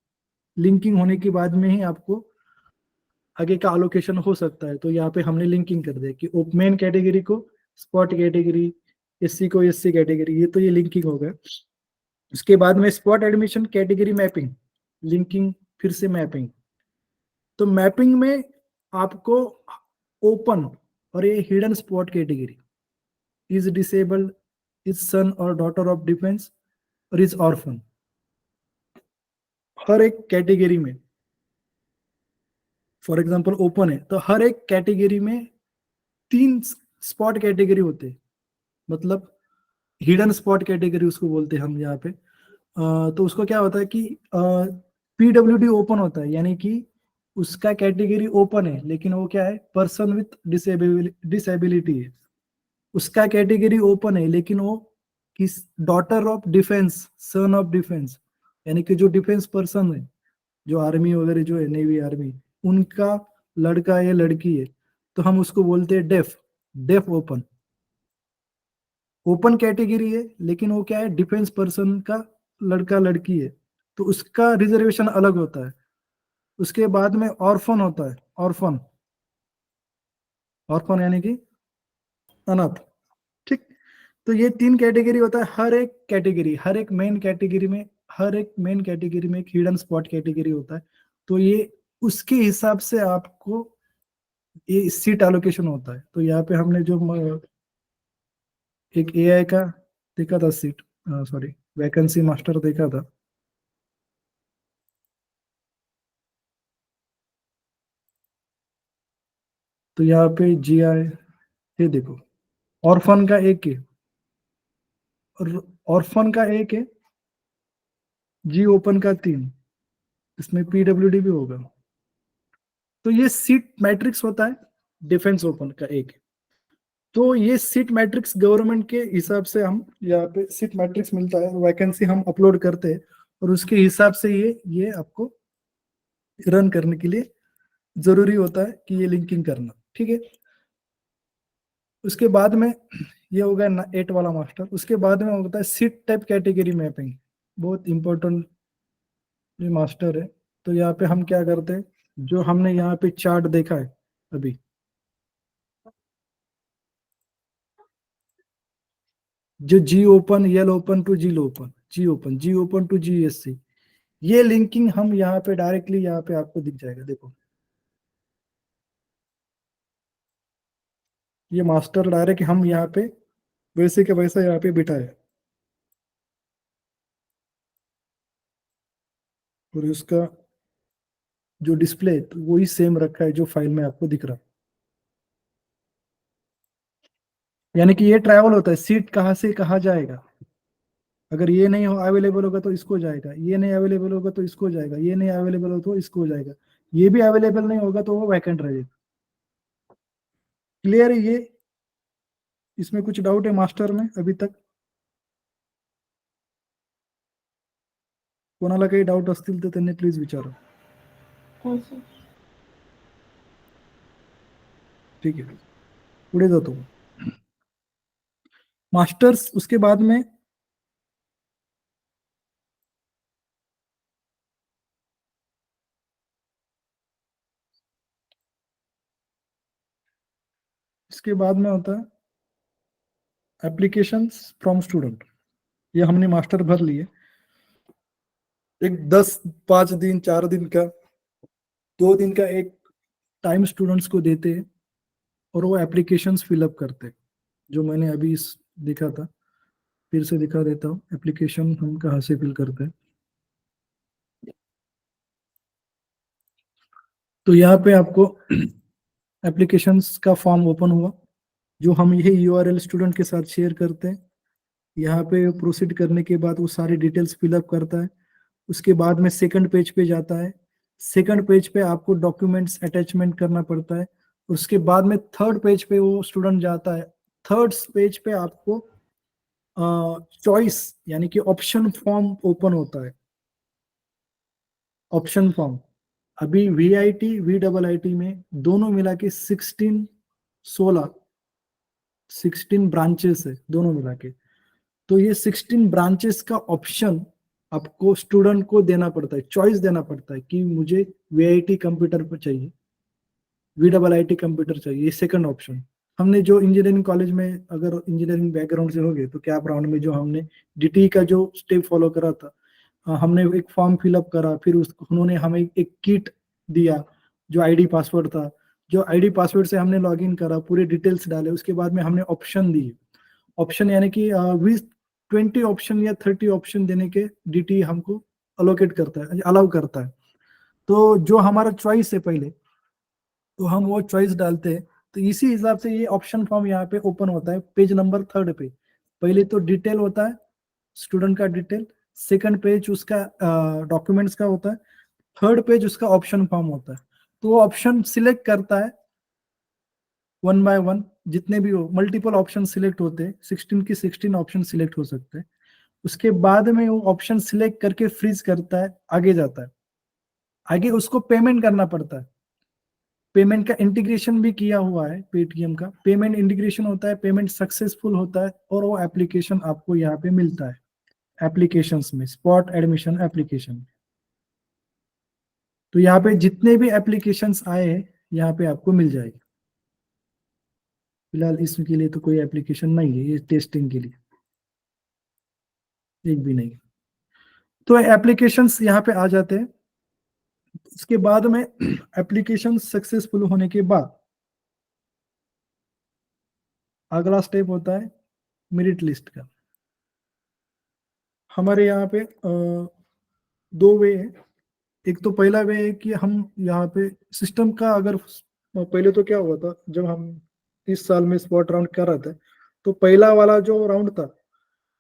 लिंकिंग होने के बाद में ही आपको आगे का अलोकेशन हो सकता है. तो यहाँ पे हमने लिंकिंग कर दिया कि मेन कैटेगरी को स्पॉट कैटेगरी, एससी को एससी कैटेगरी, ये तो ये लिंकिंग हो गया. उसके बाद में spot admission category mapping, linking फिर से मैपिंग. तो मैपिंग में आपको ओपन और ये hidden spot category, is disabled, is son और डॉटर ऑफ डिफेंस और इज ऑर्फन, हर एक कैटेगरी में, फॉर एग्जांपल ओपन है तो हर एक कैटेगरी में 3 स्पॉट कैटेगरी होते हैं, मतलब हिडन स्पॉट कैटेगरी उसको बोलते हैं हम यहाँ पे. तो उसको क्या होता है कि पीडब्ल्यूडी ओपन होता है, यानी कि उसका कैटेगरी ओपन है, लेकिन वो क्या है, पर्सन विथ डिसेबिलिटी है. उसका कैटेगरी ओपन है, लेकिन वो किस daughter of defence, son of defence, यानी कि जो डिफेंस पर्सन है, जो आर्मी वगैरह जो है, नेवी आर्मी, उनका लड़का या लड़की है, तो हम उसको बोलते हैं डेफ ओपन. ओपन कैटेगरी है, लेकिन वो क्या है, डिफेंस पर्सन का लड़का लड़की है, तो उसका रिजर्वेशन अलग होता है. उसके बाद में ऑर्फन होता है, ऑर्फन यानी कि अनाथ. ठीक, तो ये 3 कैटेगरी होता है. हर एक मेन कैटेगरी में एक हिडन स्पॉट कैटेगरी होता है. तो ये उसके हिसाब से आपको ये सीट एलोकेशन होता है. तो यहाँ पे हमने जो एक एआई का देखा था सीट, सॉरी वैकेंसी मास्टर देखा था, तो यहाँ पे जीआई, ये देखो ऑर्फन का एक है, ऑर्फन का एक है, जी ओपन का 3, इसमें पीडब्ल्यूडी भी होगा. तो ये सीट मैट्रिक्स होता है, डिफेंस ओपन का एक. तो ये सीट मैट्रिक्स गवर्नमेंट के हिसाब से हम यहाँ पे सीट मैट्रिक्स मिलता है, वैकेंसी हम अपलोड करते हैं, और उसके हिसाब से ये आपको रन करने के लिए जरूरी होता है कि ये लिंकिंग करना. ठीक है, उसके बाद में ये हो गया 8 वाला मास्टर. उसके बाद में होता है सीट टाइप कैटेगरी मैपिंग, बहुत इंपॉर्टेंट ये मास्टर है. तो यहाँ पे हम क्या करते हैं, जो हमने यहाँ पे चार्ट देखा है अभी, जो G open, L open to G open, G open to G SC, ये लिंकिंग हम यहाँ पे डायरेक्टली यहाँ पे आपको दिख जाएगा. देखो ये मास्टर डायरेक्ट हम यहाँ पे वैसे के वैसा यहाँ पे बिठाए, और उसका जो डिस्प्ले तो वही सेम रखा है जो फाइल में आपको दिख रहा है. यानी कि ये ट्रैवल होता है, सीट कहाँ से कहाँ जाएगा. अगर ये नहीं हो अवेलेबल होगा तो इसको जाएगा, ये नहीं अवेलेबल होगा तो इसको जाएगा, ये नहीं अवेलेबल हो तो इसको जाएगा, ये भी अवेलेबल नहीं होगा तो वो वैकेंट रहेगा. क्लियर है ये? इसमें कुछ डाउट है मास्टर में अभी तक? कोणाला काही डाऊट असतील तर त्यांनी प्लीज विचारा. हो सर. ठीक है, पुढे जातो. मास्टर्स, उसके बाद में इसके बाद में होता है एप्लीकेशंस फ्रॉम स्टूडेंट. ये हमने मास्टर भर लिए, एक 5 दिन 4 दिन का 2 दिन का एक टाइम स्टूडेंट्स को देते हैं और वो एप्लीकेशंस फिलअप करते हैं. जो मैंने अभी दिखा था, फिर से दिखा देता हूँ. एप्लीकेशन हम कहाँ से फिल करते हैं. तो यहाँ पे आपको एप्लीकेशंस का फॉर्म ओपन हुआ, जो हम यही यूआरएल स्टूडेंट के साथ शेयर करते हैं. यहाँ पे प्रोसीड करने के बाद वो सारी डिटेल्स फिलअप करता है. उसके बाद में सेकंड पेज पे जाता है. सेकंड पेज पे आपको डॉक्यूमेंट्स अटैचमेंट करना पड़ता है. उसके बाद में थर्ड पेज पे वो स्टूडेंट जाता है. थर्ड पेज पे आपको चॉइस यानी कि ऑप्शन फॉर्म ओपन होता है. ऑप्शन फॉर्म अभी VIT VIIT में दोनों मिला के 16 ब्रांचेस है दोनों मिला के. तो ये 16 ब्रांचेस का ऑप्शन आपको स्टूडेंट को देना पड़ता है, चॉइस देना पड़ता है कि मुझे VIT कंप्यूटर पर चाहिए, VIIT कंप्यूटर चाहिए. ये सेकंड ऑप्शन. हमने जो इंजीनियरिंग कॉलेज में, अगर इंजीनियरिंग बैकग्राउंड से हो गए तो कैप राउंड में जो हमने DTE का जो स्टेप फॉलो करा था, हमने एक फॉर्म फिलअप करा, फिर उन्होंने हमें एक किट दिया जो आईडी पासवर्ड था. जो आईडी पासवर्ड से हमने लॉगिन करा, पूरे डिटेल्स डाले. उसके बाद में हमने ऑप्शन दिए. ऑप्शन यानी कि 20 ऑप्शन या 30 ऑप्शन देने के DTE हमको अलोकेट करता है, अलाउ करता है. तो जो हमारा चॉइस है पहले, तो हम वो चॉइस डालते हैं. तो इसी हिसाब से ये ऑप्शन फॉर्म यहाँ पे ओपन होता है पेज नंबर 3 पे. पहले तो डिटेल होता है, स्टूडेंट का डिटेल. सेकंड पेज उसका डॉक्यूमेंट्स का होता है. थर्ड पेज उसका ऑप्शन फॉर्म होता है. तो वो ऑप्शन सिलेक्ट करता है 1 बाय 1, जितने भी हो. मल्टीपल ऑप्शन सिलेक्ट होते हैं, 16 की 16 ऑप्शन सिलेक्ट हो सकते हैं. उसके बाद में वो ऑप्शन सिलेक्ट करके फ्रीज करता है, आगे जाता है. आगे उसको पेमेंट करना पड़ता है. पेमेंट का इंटीग्रेशन भी किया हुआ है पेटीएम का. पेमेंट इंटीग्रेशन होता है, पेमेंट सक्सेसफुल होता है और वो एप्लीकेशन आपको यहाँ पे मिलता है. एप्लीकेशंस में स्पॉट एडमिशन एप्लीकेशन. तो यहाँ पे जितने भी एप्लीकेशंस आए हैं यहाँ पे आपको मिल जाएगी. फिलहाल इसके लिए तो कोई एप्लीकेशन नहीं है, ये टेस्टिंग के लिए एक भी नहीं. तो एप्लीकेशंस यहाँ पे आ जाते हैं. उसके बाद में एप्लीकेशन सक्सेसफुल होने के बाद अगला स्टेप होता है मेरिट लिस्ट का. हमारे यहाँ पे 2 वे है. एक तो पहला वे है कि हम यहाँ पे सिस्टम का, अगर पहले तो क्या हुआ था जब हम इस साल में स्पॉट राउंड कर रहे थे, तो पहला वाला जो राउंड था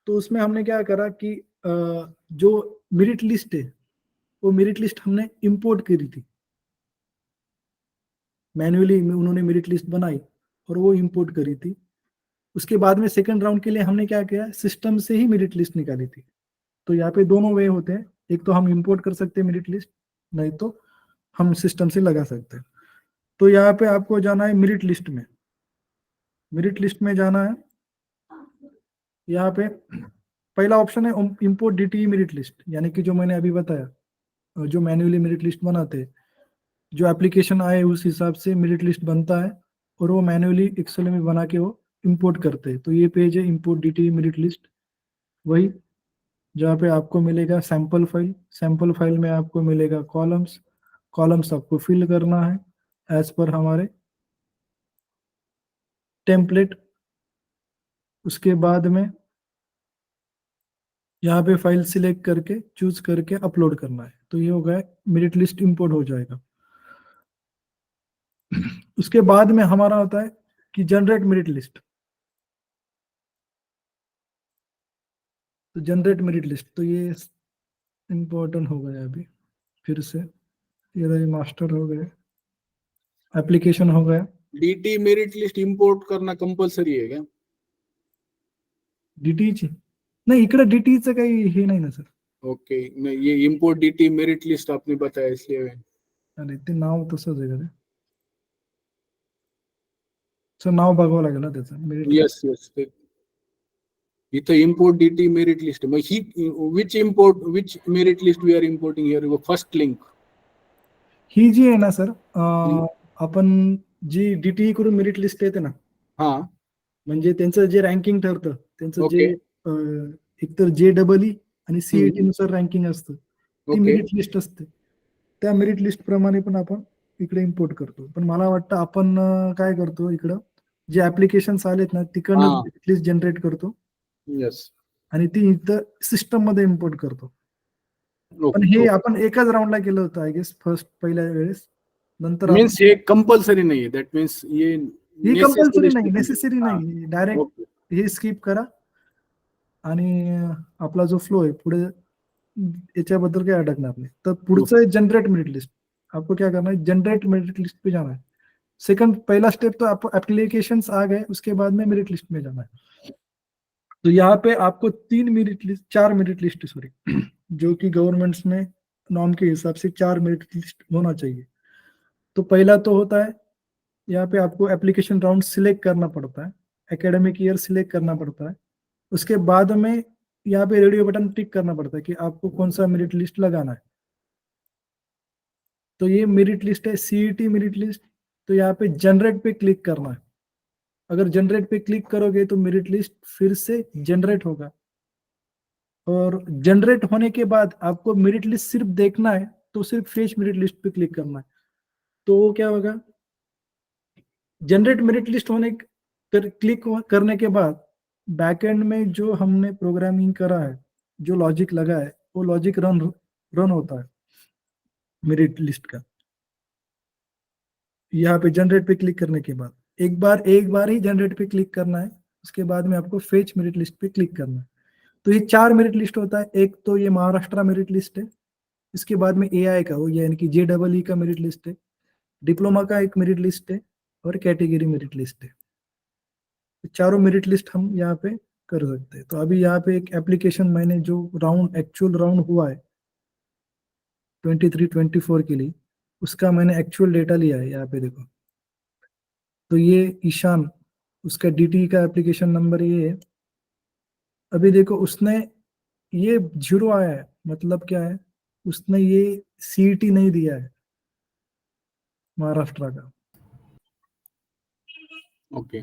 तो उसमें हमने क्या करा कि जो मेरिट लिस्ट है वो मेरिट लिस्ट हमने इंपोर्ट करी थी. मैन्युअली उन्होंने मेरिट लिस्ट बनाई और वो इंपोर्ट करी थी. उसके बाद में सेकंड राउंड के लिए हमने क्या किया, सिस्टम से ही मेरिट लिस्ट निकाली थी. तो यहाँ पे दोनों वे होते हैं. एक तो हम इंपोर्ट कर सकते हैं मेरिट लिस्ट, नहीं तो हम सिस्टम से लगा सकते हैं. तो यहाँ पे आपको जाना है मेरिट लिस्ट में. मेरिट लिस्ट में जाना है. यहाँ पे पहला ऑप्शन है इंपोर्ट DTE मेरिट लिस्ट, यानी कि जो मैंने अभी बताया, जो मैन्युअली मेरिट लिस्ट बनाते हैं, जो एप्लीकेशन आए उस हिसाब से मेरिट लिस्ट बनता है और वो मैन्युअली एक्सेल में बना के वो इंपोर्ट करते हैं. तो ये पेज है इंपोर्ट DTE मेरिट लिस्ट, वही जहाँ पे आपको मिलेगा सैंपल फाइल. सैंपल फाइल में आपको मिलेगा कॉलम्स. कॉलम्स आपको फिल करना है एज पर हमारे टेम्पलेट. उसके बाद में यहाँ पे फाइल सिलेक्ट करके चूज करके अपलोड करना है. तो ये हो गया, मेरिट लिस्ट इंपोर्ट हो जाएगा. उसके बाद में हमारा होता है कि जनरेट मेरिट लिस्ट. तो जनरेट मेरिट लिस्ट, तो ये इंपॉर्टेंट हो गया अभी फिर से. ये मास्टर हो गए, एप्लीकेशन हो गया. DT मेरिट लिस्ट इंपोर्ट करना कंपल्सरी आहे का? DTE ची नाही, इकडे DTE चं काही हे नाही ना सर. ओके, नहीं ये इम्पोर्ट डीटी मेरिट लिस्ट आपने बताया इसलिए अरे ते नाव तसंच आहे का ते? सर नाव बघावं लागेल ना त्याचं मेरिट. यस यस, इथं इम्पोर्ट डीटी मेरिट लिस्ट, मग ही which merit list we are importing here, first link. ही जी आहे ना सर, आपण जी डीटीई करून मेरिट लिस्ट येते ना, हा म्हणजे त्यांचं जे रँकिंग ठरतं, त्यांचं ओके. जे एकतर JEE आणि CET नुसार रँकिंग असतं, ती ओके. मेरिट लिस्ट असते. त्या मेरिट लिस्ट प्रमाणे पण आपण इकडे इम्पोर्ट करतो. पण मला वाटतं आपण काय करतो इकडं, जे ऍप्लिकेशन्स आलेत ना तिकडनं हा. मेरिट लिस्ट जनरेट करतो यस. आणि ती इथं सिस्टम मध्ये इम्पोर्ट करतो. पण हे आपण एकाच राऊंडला केलं होतं आय गेस, फर्स्ट पहिल्या वेळेस. नंतर मीन्स हे कंपल्सरी नाही, दॅट मीन्स ही कंपल्सरी नाही, नेसेसरी नाही. Direct okay. हे स्किप करा आणि आपला जो फ्लो आहे पुढे याच्याबद्दल काही अडकणार नाही. तर पुढचं जनरेट मेरिट लिस्ट, आपको क्या करना है, जनरेट मेरिट लिस्ट पे जाना है. सेकंड पहला स्टेप तो आपको एप्लीकेशंस आ गए, उसके बाद में मेरिट लिस्ट में जाना है. तो यहाँ पे आपको 4 मेरिट लिस्ट सॉरी, जो कि गवर्नमेंट्स में नॉर्म के हिसाब से 4 मेरिट लिस्ट होना चाहिए. तो पहला तो होता है, यहाँ पे आपको एप्लीकेशन राउंड सिलेक्ट करना पड़ता है, एकेडमिक ईयर सिलेक्ट करना पड़ता है. उसके बाद में यहाँ पे रेडियो बटन टिक करना पड़ता है कि आपको कौन सा मेरिट लिस्ट लगाना है. तो ये मेरिट लिस्ट है CET मेरिट लिस्ट. तो यहाँ पे जनरेट पे क्लिक करना है. अगर जनरेट पे क्लिक करोगे तो मेरिट लिस्ट फिर से जनरेट होगा, और जनरेट होने के बाद आपको मेरिट लिस्ट सिर्फ देखना है तो सिर्फ फेच मेरिट लिस्ट पे क्लिक करना है. तो वो क्या होगा, जनरेट मेरिट लिस्ट होने क्लिक करने के बाद बैकएंड में जो हमने प्रोग्रामिंग करा है, जो लॉजिक लगा है, वो लॉजिक रन होता है मेरिट लिस्ट का. यहाँ पे जनरेट पे क्लिक करने के बाद एक बार ही जनरेट पे क्लिक करना है, उसके बाद में आपको फेच मेरिट लिस्ट पे क्लिक करना है. तो ये 4 मेरिट लिस्ट होता है. एक तो ये महाराष्ट्र मेरिट लिस्ट है, इसके बाद में AI का, वो यानी कि JEE का मेरिट लिस्ट है, डिप्लोमा का एक मेरिट लिस्ट है, और कैटेगरी मेरिट लिस्ट है. चारों मेरिट लिस्ट हम यहाँ पे कर सकते हैं. तो अभी यहाँ पे एक एप्लीकेशन मैंने जो एक्चुअल राउंड हुआ है 23-24 के लिए, उसका मैंने एक्चुअल डेटा लिया है. यहाँ पे देखो, तो ये ईशान, उसका DT का एप्लीकेशन नंबर ये है. अभी देखो उसने ये 0 आया है, मतलब क्या है, उसने ये CET नहीं दिया है महाराष्ट्र का. ओके.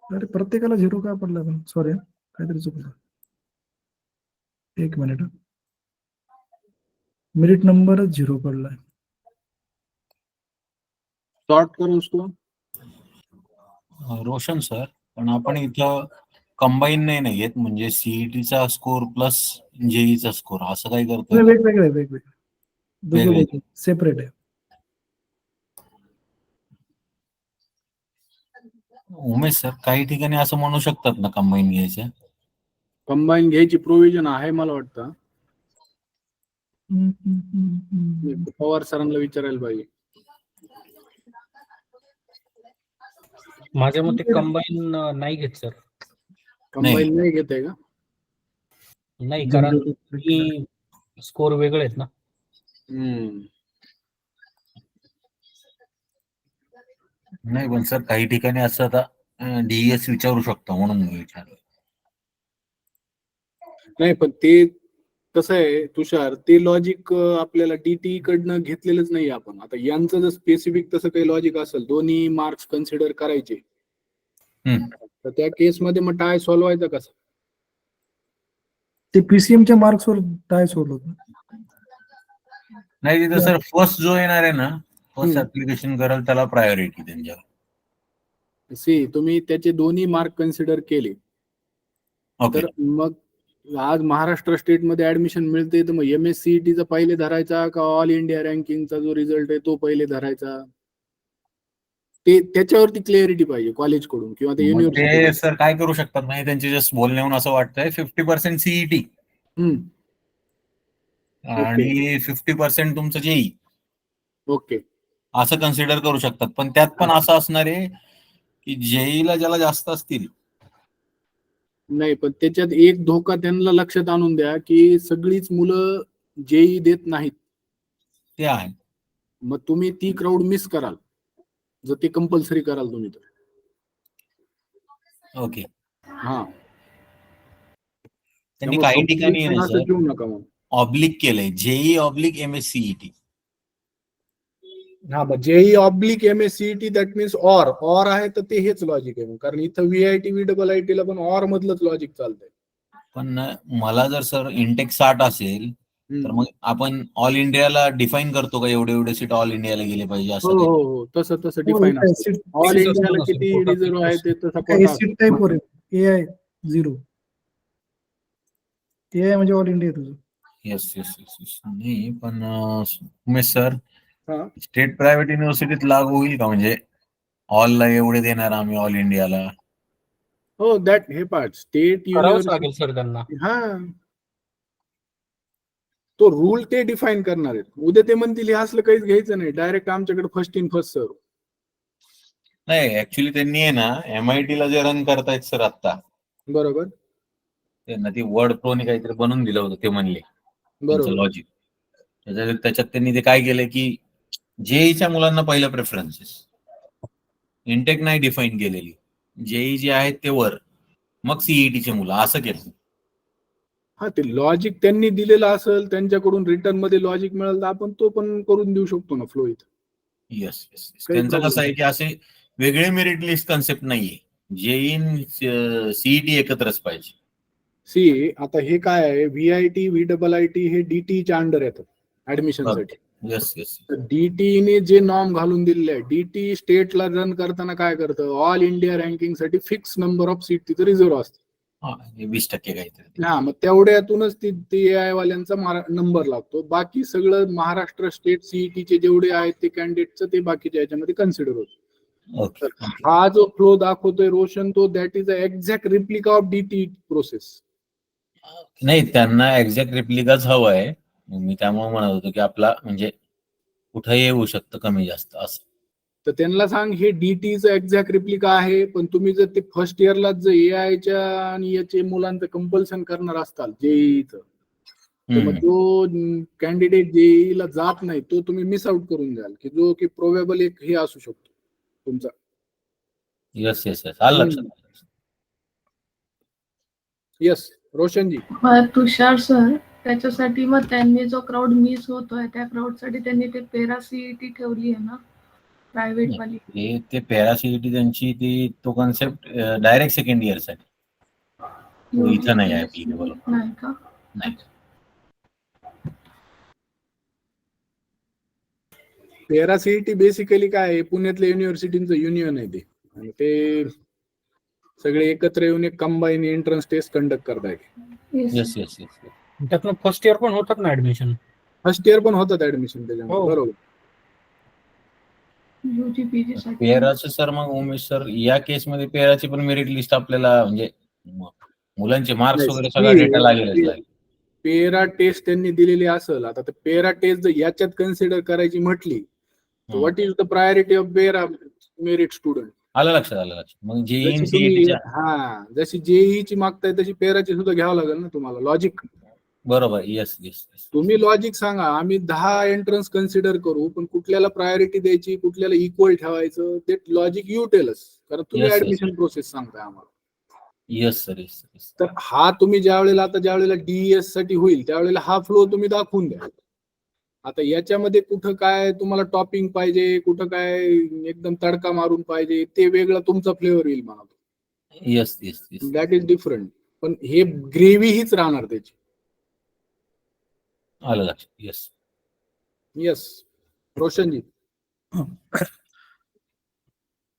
अरे प्रत्येकाला 0 का पडला, पण सॉरी काहीतरी चुकलं. एक मिनिट, मेरिट नंबरच 0 पडलाय. सॉर्ट करो उसको. रोशन सर, पण आपण इथं कंबाईन नाही येत, म्हणजे सीईटीचा स्कोर प्लस जेईचा स्कोर असं काही करतोय. वेगवेगळे सेपरेट आहे. उमेश सर, काही ठिकाणी असं म्हणू शकतात ना कंबाईन घ्यायचं. कंबाईन घ्यायची प्रोव्हिजन आहे मला वाटतं. पवार सरांना विचारायला पाहिजे. माझ्या मते कंबाईन नाही घेत सर. कंबाईन नाही घेत आहे का? नाही, कारण स्कोर वेगळे आहेत ना. नाही पण सर काही ठिकाणी असं आता DES विचारू शकतो म्हणून मी विचारलं. नाही पण ते कसं आहे तुषार, ते लॉजिक आपल्याला DTE कडनं घेतलेलंच नाही आपण. आता यांचं जर स्पेसिफिक तसं काही लॉजिक असेल, दोन्ही मार्क्स कन्सिडर करायचे, तर त्या केसमध्ये मग टाय सॉल्व्ह व्हायचं कसं? ते PCMच्या मार्क्सवर टाय सॉल्व्ह होतं. नाही तिथं सर फर्स्ट जो येणार आहे ना, फर्स्ट ऍप्लिकेशन करेल त्याला प्रायोरिटी त्यांच्यावर. तुम्ही त्याचे दोन्ही मार्क कन्सिडर केले तर मग आज महाराष्ट्र स्टेट मध्ये ऍडमिशन मिळते, तर मग MSCET चा पहिले धरायचा का ऑल इंडिया रँकिंगचा जो रिझल्ट आहे तो पहिले धरायचा? ते त्याच्यावरती क्लिअरिटी पाहिजे कॉलेज कडून किंवा ते युनिव्हर्सिटी. सर काय करू शकतात म्हणजे त्यांचे जस्ट बोलण्याहून असं वाटतंय 50% CET आणि 50% तुमचं JEE. ओके, असं कन्सिडर करू शकतात. पण त्यात पण असं असणार आहे की JEE ला ज्याला जास्त असतील नाही, पण त्याच्यात एक धोका त्यांना लक्षात आणून द्या की सगळीच मुलं जेई देत नाहीत. ते आहे. मग तुम्ही ती क्राऊड मिस कराल जर ते कंपल्सरी कराल तुम्ही तर. ओके. हा, त्यांनी त्यामुळे काही ठिकाणी आहे competition ना असं सर ठेवू नका मग. ऑब्लिक केलंय, जेई ऑब्लिक MSCET. हा, मग JEE oblique MSCET that means or आहे तर ते हेच लॉजिक आहे मग. कारण इथं VIT VIIT ला पण ऑर मधलंच लॉजिक चालतंय. पण मला जर सर इंटेक 60 असेल तर मग आपण ऑल इंडियाला डिफाईन करतो का एवढे एवढे सीट ऑल इंडियाला गेले पाहिजे हो असं हो काही? हो, तसं हो, डिफाईन इथं असतं. acid- ऑल acid इंडियाला असतो. किती रिझर्व आहे ते तसा इथं कोटा acid type वर आहे. AI 0. AI म्हणजे ऑल इंडिया तुझं. Yes yes yes yes. नाही पण उमेश सर, हा. स्टेट प्रायव्हेट युनिव्हर्सिटीत लागू होईल का? म्हणजे ऑलला एवढे देणार आम्ही ऑल इंडियाला? हो, दॅट हे पार्ट स्टेट करावंच युनिव्हर्सिटी. लागेल सर त्यांना. हा, तो रूल ते डिफाईन करणार आहेत. उद्या ते म्हणतील हे असलं काहीच घ्यायचं नाही, डायरेक्ट आमच्याकडे फर्स्ट इन फर्स्ट सर्व. नाही, ऍक्च्युली त्यांनी आहे ना MIT ला जे रन करतायत सर आता, बरोबर त्यांना ती वर्ड प्रोने काहीतरी बनवून दिलं होतं ते म्हणले त्यांचं बरोबर. लॉजिक. त्याच्यात त्यांनी ते काय केलं की जेईच्या मुलांना पहिलं प्रेफरन्सेस, इंटेक नाही डिफाईन केलेली, जेई जे आहेत ते वर, मग सीईटीचे मुलं असं केलं. हा, ते लॉजिक त्यांनी दिलेलं असेल, त्यांच्याकडून रिटर्न मध्ये लॉजिक मिळेल तर आपण तो पण करून देऊ शकतो ना फ्लो इथं. Yes yes. काही त्यांचं problem कसं आहे की असे वेगळे मेरिट लिस्ट कन्सेप्ट नाहीये, जेई सीईटी एकत्रच पाहिजे. सी आता हे काय आहे, VIT VIIT हे DTच्या अंडर येतात ऍडमिशन साठी. Yes yes. DTने जे नॉर्म घालून दिलेले आहे, DT स्टेटला रन करताना काय करतं, ऑल इंडिया रँकिंग साठी फिक्स नंबर ऑफ सीट तिथे रिझर्व्ह असते. 20% काहीतरी. हा, मग तेवढ्यातूनच ती AI वाल्यांचा नंबर लागतो. बाकी सगळं महाराष्ट्र स्टेट सीईटीचे जेवढे आहेत ते कॅन्डिडेटचं ते बाकीच्या याच्यामध्ये कन्सिडर होतं. ओके. तर हा जो फ्लो दाखवतोय रोशन, तो that is a exact replica of DT process. नाही, त्यांना एक्झॅक्ट रिप्लिकाच हवं आहे. मी त्यामुळे म्हणत होतो की आपला म्हणजे कुठे येऊ शकतं कमी जास्त असं. तर त्यांना सांग हे DTचं एक्झॅक्ट रिप्लिका आहे, पण तुम्ही जर ते फर्स्ट इयरला जर AIच्या आणि याचे मुलांचं कंपल्सन करणार असताल जेईचं, तर मग जो कॅन्डिडेट जेईला जात नाही तो तुम्ही मिस आउट करून द्याल, की जो की प्रोबेबल एक हे असू शकतो तुमचा. येस येस येस, आलं लक्षात. येस रोशनजी. मग तुषार सर, त्याच्यासाठी मग त्यांनी जो क्राऊड मिस होतोय त्या क्राऊड साठी त्यांनी ते पॅरा सीईटी ठेवली आहे ना प्रायव्हेट वाली. हे ते पॅरासिटी त्यांची ती तो कन्सेप्ट डायरेक्ट सेकंड इयर साठी, तो इथं नाही आहे applicable. नाही का? नाही. पॅरा सीईटी बेसिकली काय आहे, पुण्यातल्या युनिव्हर्सिटीचं युनियन आहे ते, आणि ते सगळे एकत्र येऊन एक कंबाईन एंट्रन्स टेस्ट कंडक्ट करतायत. Yes. Yes yes yes. त्यातनं फर्स्ट इयर पण होतात ना ऍडमिशन. फर्स्ट इयर पण होतात ऍडमिशन त्याच्यामध्ये. हो. बरोबर. UGPG साठी. पेराचं सर, मग उमेश सर या केसमध्ये पेराची पण मेरिट लिस्ट आपल्याला म्हणजे मुलांचे मार्क्स वगैरे सगळा डेटा लागेल. पेरा टेस्ट त्यांनी दिलेली असेल, आता पेरा टेस्ट जर याच्यात कन्सिडर करायची म्हटली तर what is the priority of पेरा मेरिट स्टुडंट. आलं लक्षात. मग जशी तुम्ही जशी जेईची मागताय तशी पेराची सुद्धा घ्यावं लागेल ना तुम्हाला लॉजिक. बरोबर. Yes yes. तुम्ही लॉजिक सांगा, आम्ही 10 एंट्रन्स कन्सिडर करू, पण कुठल्याला प्रायोरिटी द्यायची, कुठल्याला इक्वल ठेवायचं, ते लॉजिक यू टेलस, कारण तुम्ही Yes, yes. ऍडमिशन प्रोसेस सांगताय आम्हाला. Yes sir. येस. तर हा तुम्ही ज्या वेळेला DES साठी होईल त्यावेळेला हा फ्लो तुम्ही दाखवून द्या. आता याच्यामध्ये कुठं काय तुम्हाला टॉपिंग पाहिजे, कुठं काय एकदम तडका मारून पाहिजे, ते वेगळं तुमचा फ्लेवर येईल मला. येस. That is different. पण हे ग्रेव्ही हीच राहणार त्याची. आलं लक्षात. येस. यस रोशन जी.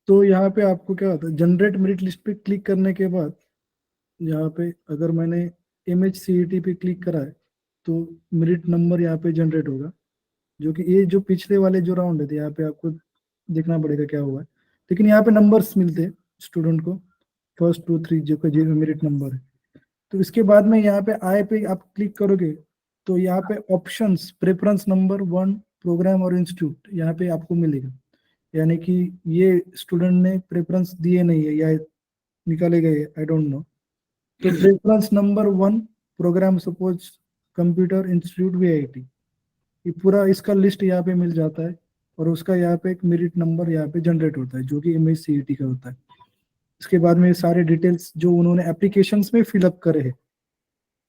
तो यहाँ पे आपको क्या होता है, जनरेट मेरिट लिस्ट पे क्लिक करने के बाद यहाँ पे अगर मैंने MHCET पे क्लिक करा है तो मेरिट नंबर यहाँ पे जनरेट होगा, जो कि ये जो पिछले वाले जो राउंड है यहाँ पे आपको देखना पड़ेगा क्या हुआ है, लेकिन यहाँ पे नंबर्स मिलते हैं स्टूडेंट को 1, 2, 3 जो मेरिट नंबर है। तो इसके बाद में यहाँ पे आई पे आप क्लिक करोगे तो यहाँ पे ऑप्शंस प्रेफरेंस नंबर 1 प्रोग्राम और इंस्टीट्यूट यहाँ पे आपको मिलेगा, यानी कि ये स्टूडेंट ने प्रेफरेंस दिए नहीं है या निकाले गए, आई डोंट नो। तो reference number 1 program suppose computer institute VIT, ये पूरा इसका लिस्ट यहाँ पे मिल जाता है और उसका यहाँ पे एक मेरिट नंबर यहाँ पे जनरेट होता है जो कि MSCET का होता है। इसके बाद में सारे डिटेल्स जो उन्होंने एप्लीकेशंस में फिलअप करे हैं,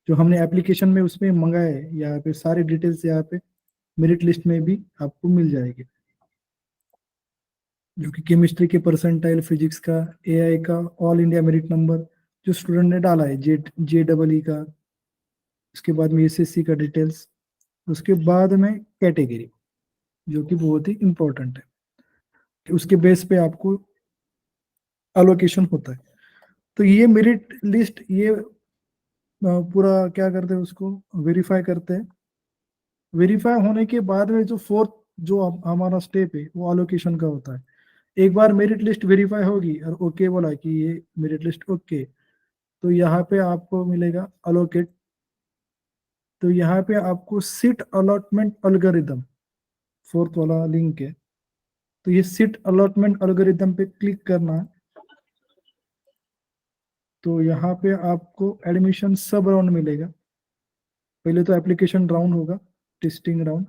जो हमने एप्लीकेशन में उसमें मंगाए हैं, यहाँ पे सारे डिटेल्स यहाँ पे मेरिट लिस्ट में भी आपको मिल जाएगी, जो कि केमिस्ट्री के परसेंटाइल, फिजिक्स का, AI का, ऑल इंडिया मेरिट नंबर जो स्टूडेंट ने डाला है, JEE का, उसके बाद में SSC का डिटेल्स, उसके बाद में कैटेगरी जो कि बहुत ही इंपॉर्टेंट है कि उसके बेस पे आपको अलोकेशन होता है। तो ये मेरिट लिस्ट ये पूरा क्या करते हैं, उसको वेरीफाई करते हैं। वेरीफाई होने के बाद में जो फोर्थ जो हमारा स्टेप है वो अलोकेशन का होता है। एक बार मेरिट लिस्ट वेरीफाई होगी और ओके बोला कि ये मेरिट लिस्ट ओके, तो यहाँ पे आपको मिलेगा अलोकेट। तो यहाँ पे आपको सीट अलॉटमेंट एल्गोरिथम फोर्थ वाला लिंक है, तो ये सीट अलॉटमेंट एल्गोरिथम पे क्लिक करना है। तो यहाँ पे आपको एडमिशन सब राउंड मिलेगा। पहले तो एप्लीकेशन राउंड होगा, टेस्टिंग राउंड,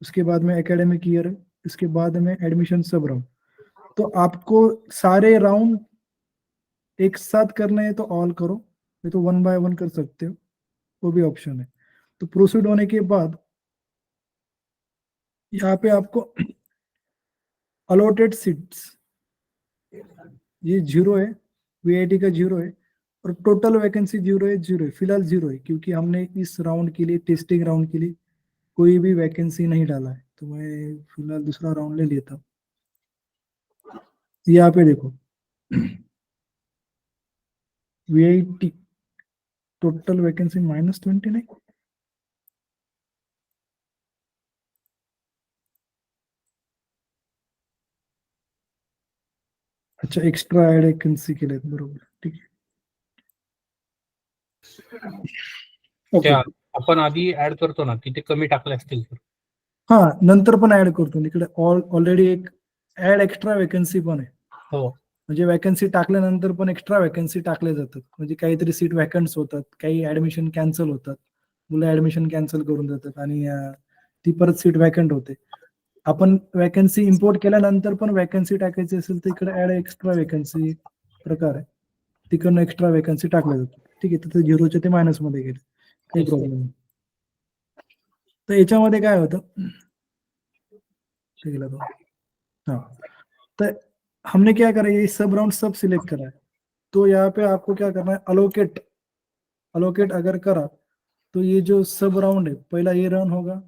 उसके बाद में एकेडमिक ईयर, इसके बाद में एडमिशन सब राउंड। तो आपको सारे राउंड एक साथ करने हैं तो ऑल करो, नहीं तो 1 बाय 1 कर सकते हो, वो भी ऑप्शन है। तो प्रोसीड होने के बाद यहाँ पे आपको अलॉटेड सीट्स ये 0 है, VIT का 0 है, और टोटल वैकेंसी 0 है, 0 है, फिलहाल 0 है, क्योंकि हमने इस राउंड के लिए, टेस्टिंग राउंड के लिए कोई भी वैकेंसी नहीं डाला है, तो मैं फिलहाल दूसरा राउंड ले लेता हूँ। यहाँ पे देखो VIT टोटल वैकेंसी -29, अच्छा एक्स्ट्रा ऍड वैकेंसी केलेत, बरोबर, ठीक आहे, ओके। त्या आपण आधी ऍड करतो ना तिथे कमी टाकले असतील तर. हा नंतर पण ऍड करतो, इकडे ऑलरेडी एक ऍड एक्स्ट्रा वैकेंसी पण आहे, हो म्हणजे वॅकन्सी टाकल्यानंतर पण एक्स्ट्रा वॅकन्सी टाकल्या जातात, म्हणजे काहीतरी सीट वॅकन्स होतात, काही ऍडमिशन कॅन्सल होतात, मुलं ऍडमिशन कॅन्सल करून देतात आणि ती परत सीट वॅकंट होते। आपण वॅकन्सी इम्पोर्ट केल्यानंतर पण वॅकन्सी टाकायची असेल तर इकडे ऍड एक्स्ट्रा वॅकन्सी प्रकार आहे, तिकडनं एक्स्ट्रा वॅकन्सी टाकल्या जातात, ठीक आहे। तिथे 0चे ते मायनस मध्ये गेले, काही प्रॉब्लेम नाही। तर याच्यामध्ये काय होतं, ठीक आहे, हाँ तो हमने क्या करा, ये सब राउंड सब सिलेक्ट करा है, तो यहाँ पे आपको क्या करना है, अलोकेट, अलोकेट अगर करा तो ये जो सब राउंड है, पहला ये रन होगा,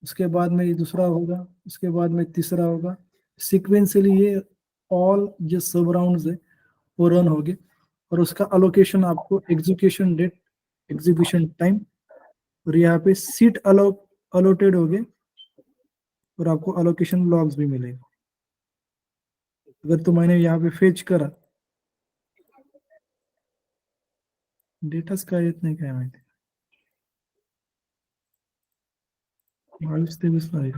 उसके बाद में ये दूसरा होगा, उसके बाद में तीसरा होगा, सिक्वेंशियली ये ऑल जो सब राउंड्स है वो रन हो गए, और उसका अलोकेशन आपको एग्जीक्यूशन डेट, एग्जीक्यूशन टाइम, और यहाँ पे सीट अलोटेड हो गए, और आपको अलोकेशन लॉग्स भी मिलेगा। अगर तो मैंने यहाँ पे फेच करा, डेटाच काय येत नाही काय माहिती, 22-23 आहे,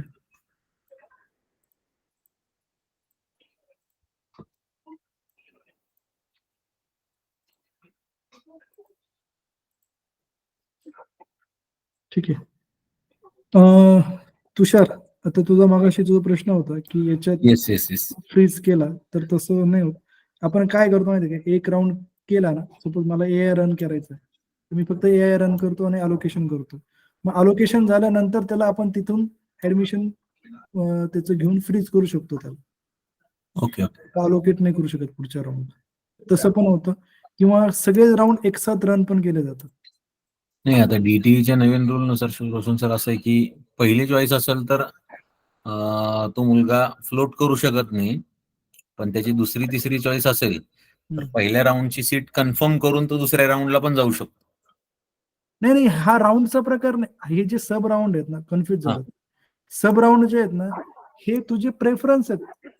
ठीक आहे। तुषार, आता तुझा मागाशी तुझा प्रश्न होता की याच्यात येस येस येस फ्रीज केला तर तसं नाही होत। आपण काय करतो माहिती का, एक राउंड केला ना, सपोज मला AI रन करायचं आहे, तर मी फक्त AI रन करतो आणि अलोकेशन करतो, मग अलोकेशन झाल्यानंतर त्याला आपण तिथून ऍडमिशन त्याचं घेऊन फ्रीज करू शकतो, त्याला ओके ओके अलोकेट नाही करू शकत पुढच्या राउंड, तसं पण होतं, किंवा सगळे राउंड एक साथ रन पण केले जातात। नाही, आता DTEच्या नवीन रूल नुसार रोशन सर असं आहे की पहिली चॉईस असेल तर तो मुलगा फ्लोट करू शकत नाही, पण त्याची दुसरी तिसरी चॉईस असेल तर पहिल्या राऊंडची सीट कन्फर्म करून तो दुसऱ्या राऊंडला पण जाऊ शकतो। नाही नाही, हा राऊंडचा प्रकार नाही, हे जे सब राऊंड आहेत ना, कन्फ्युज झालं, सब राऊंड जे आहेत ना हे तुझे प्रेफरन्स आहेत,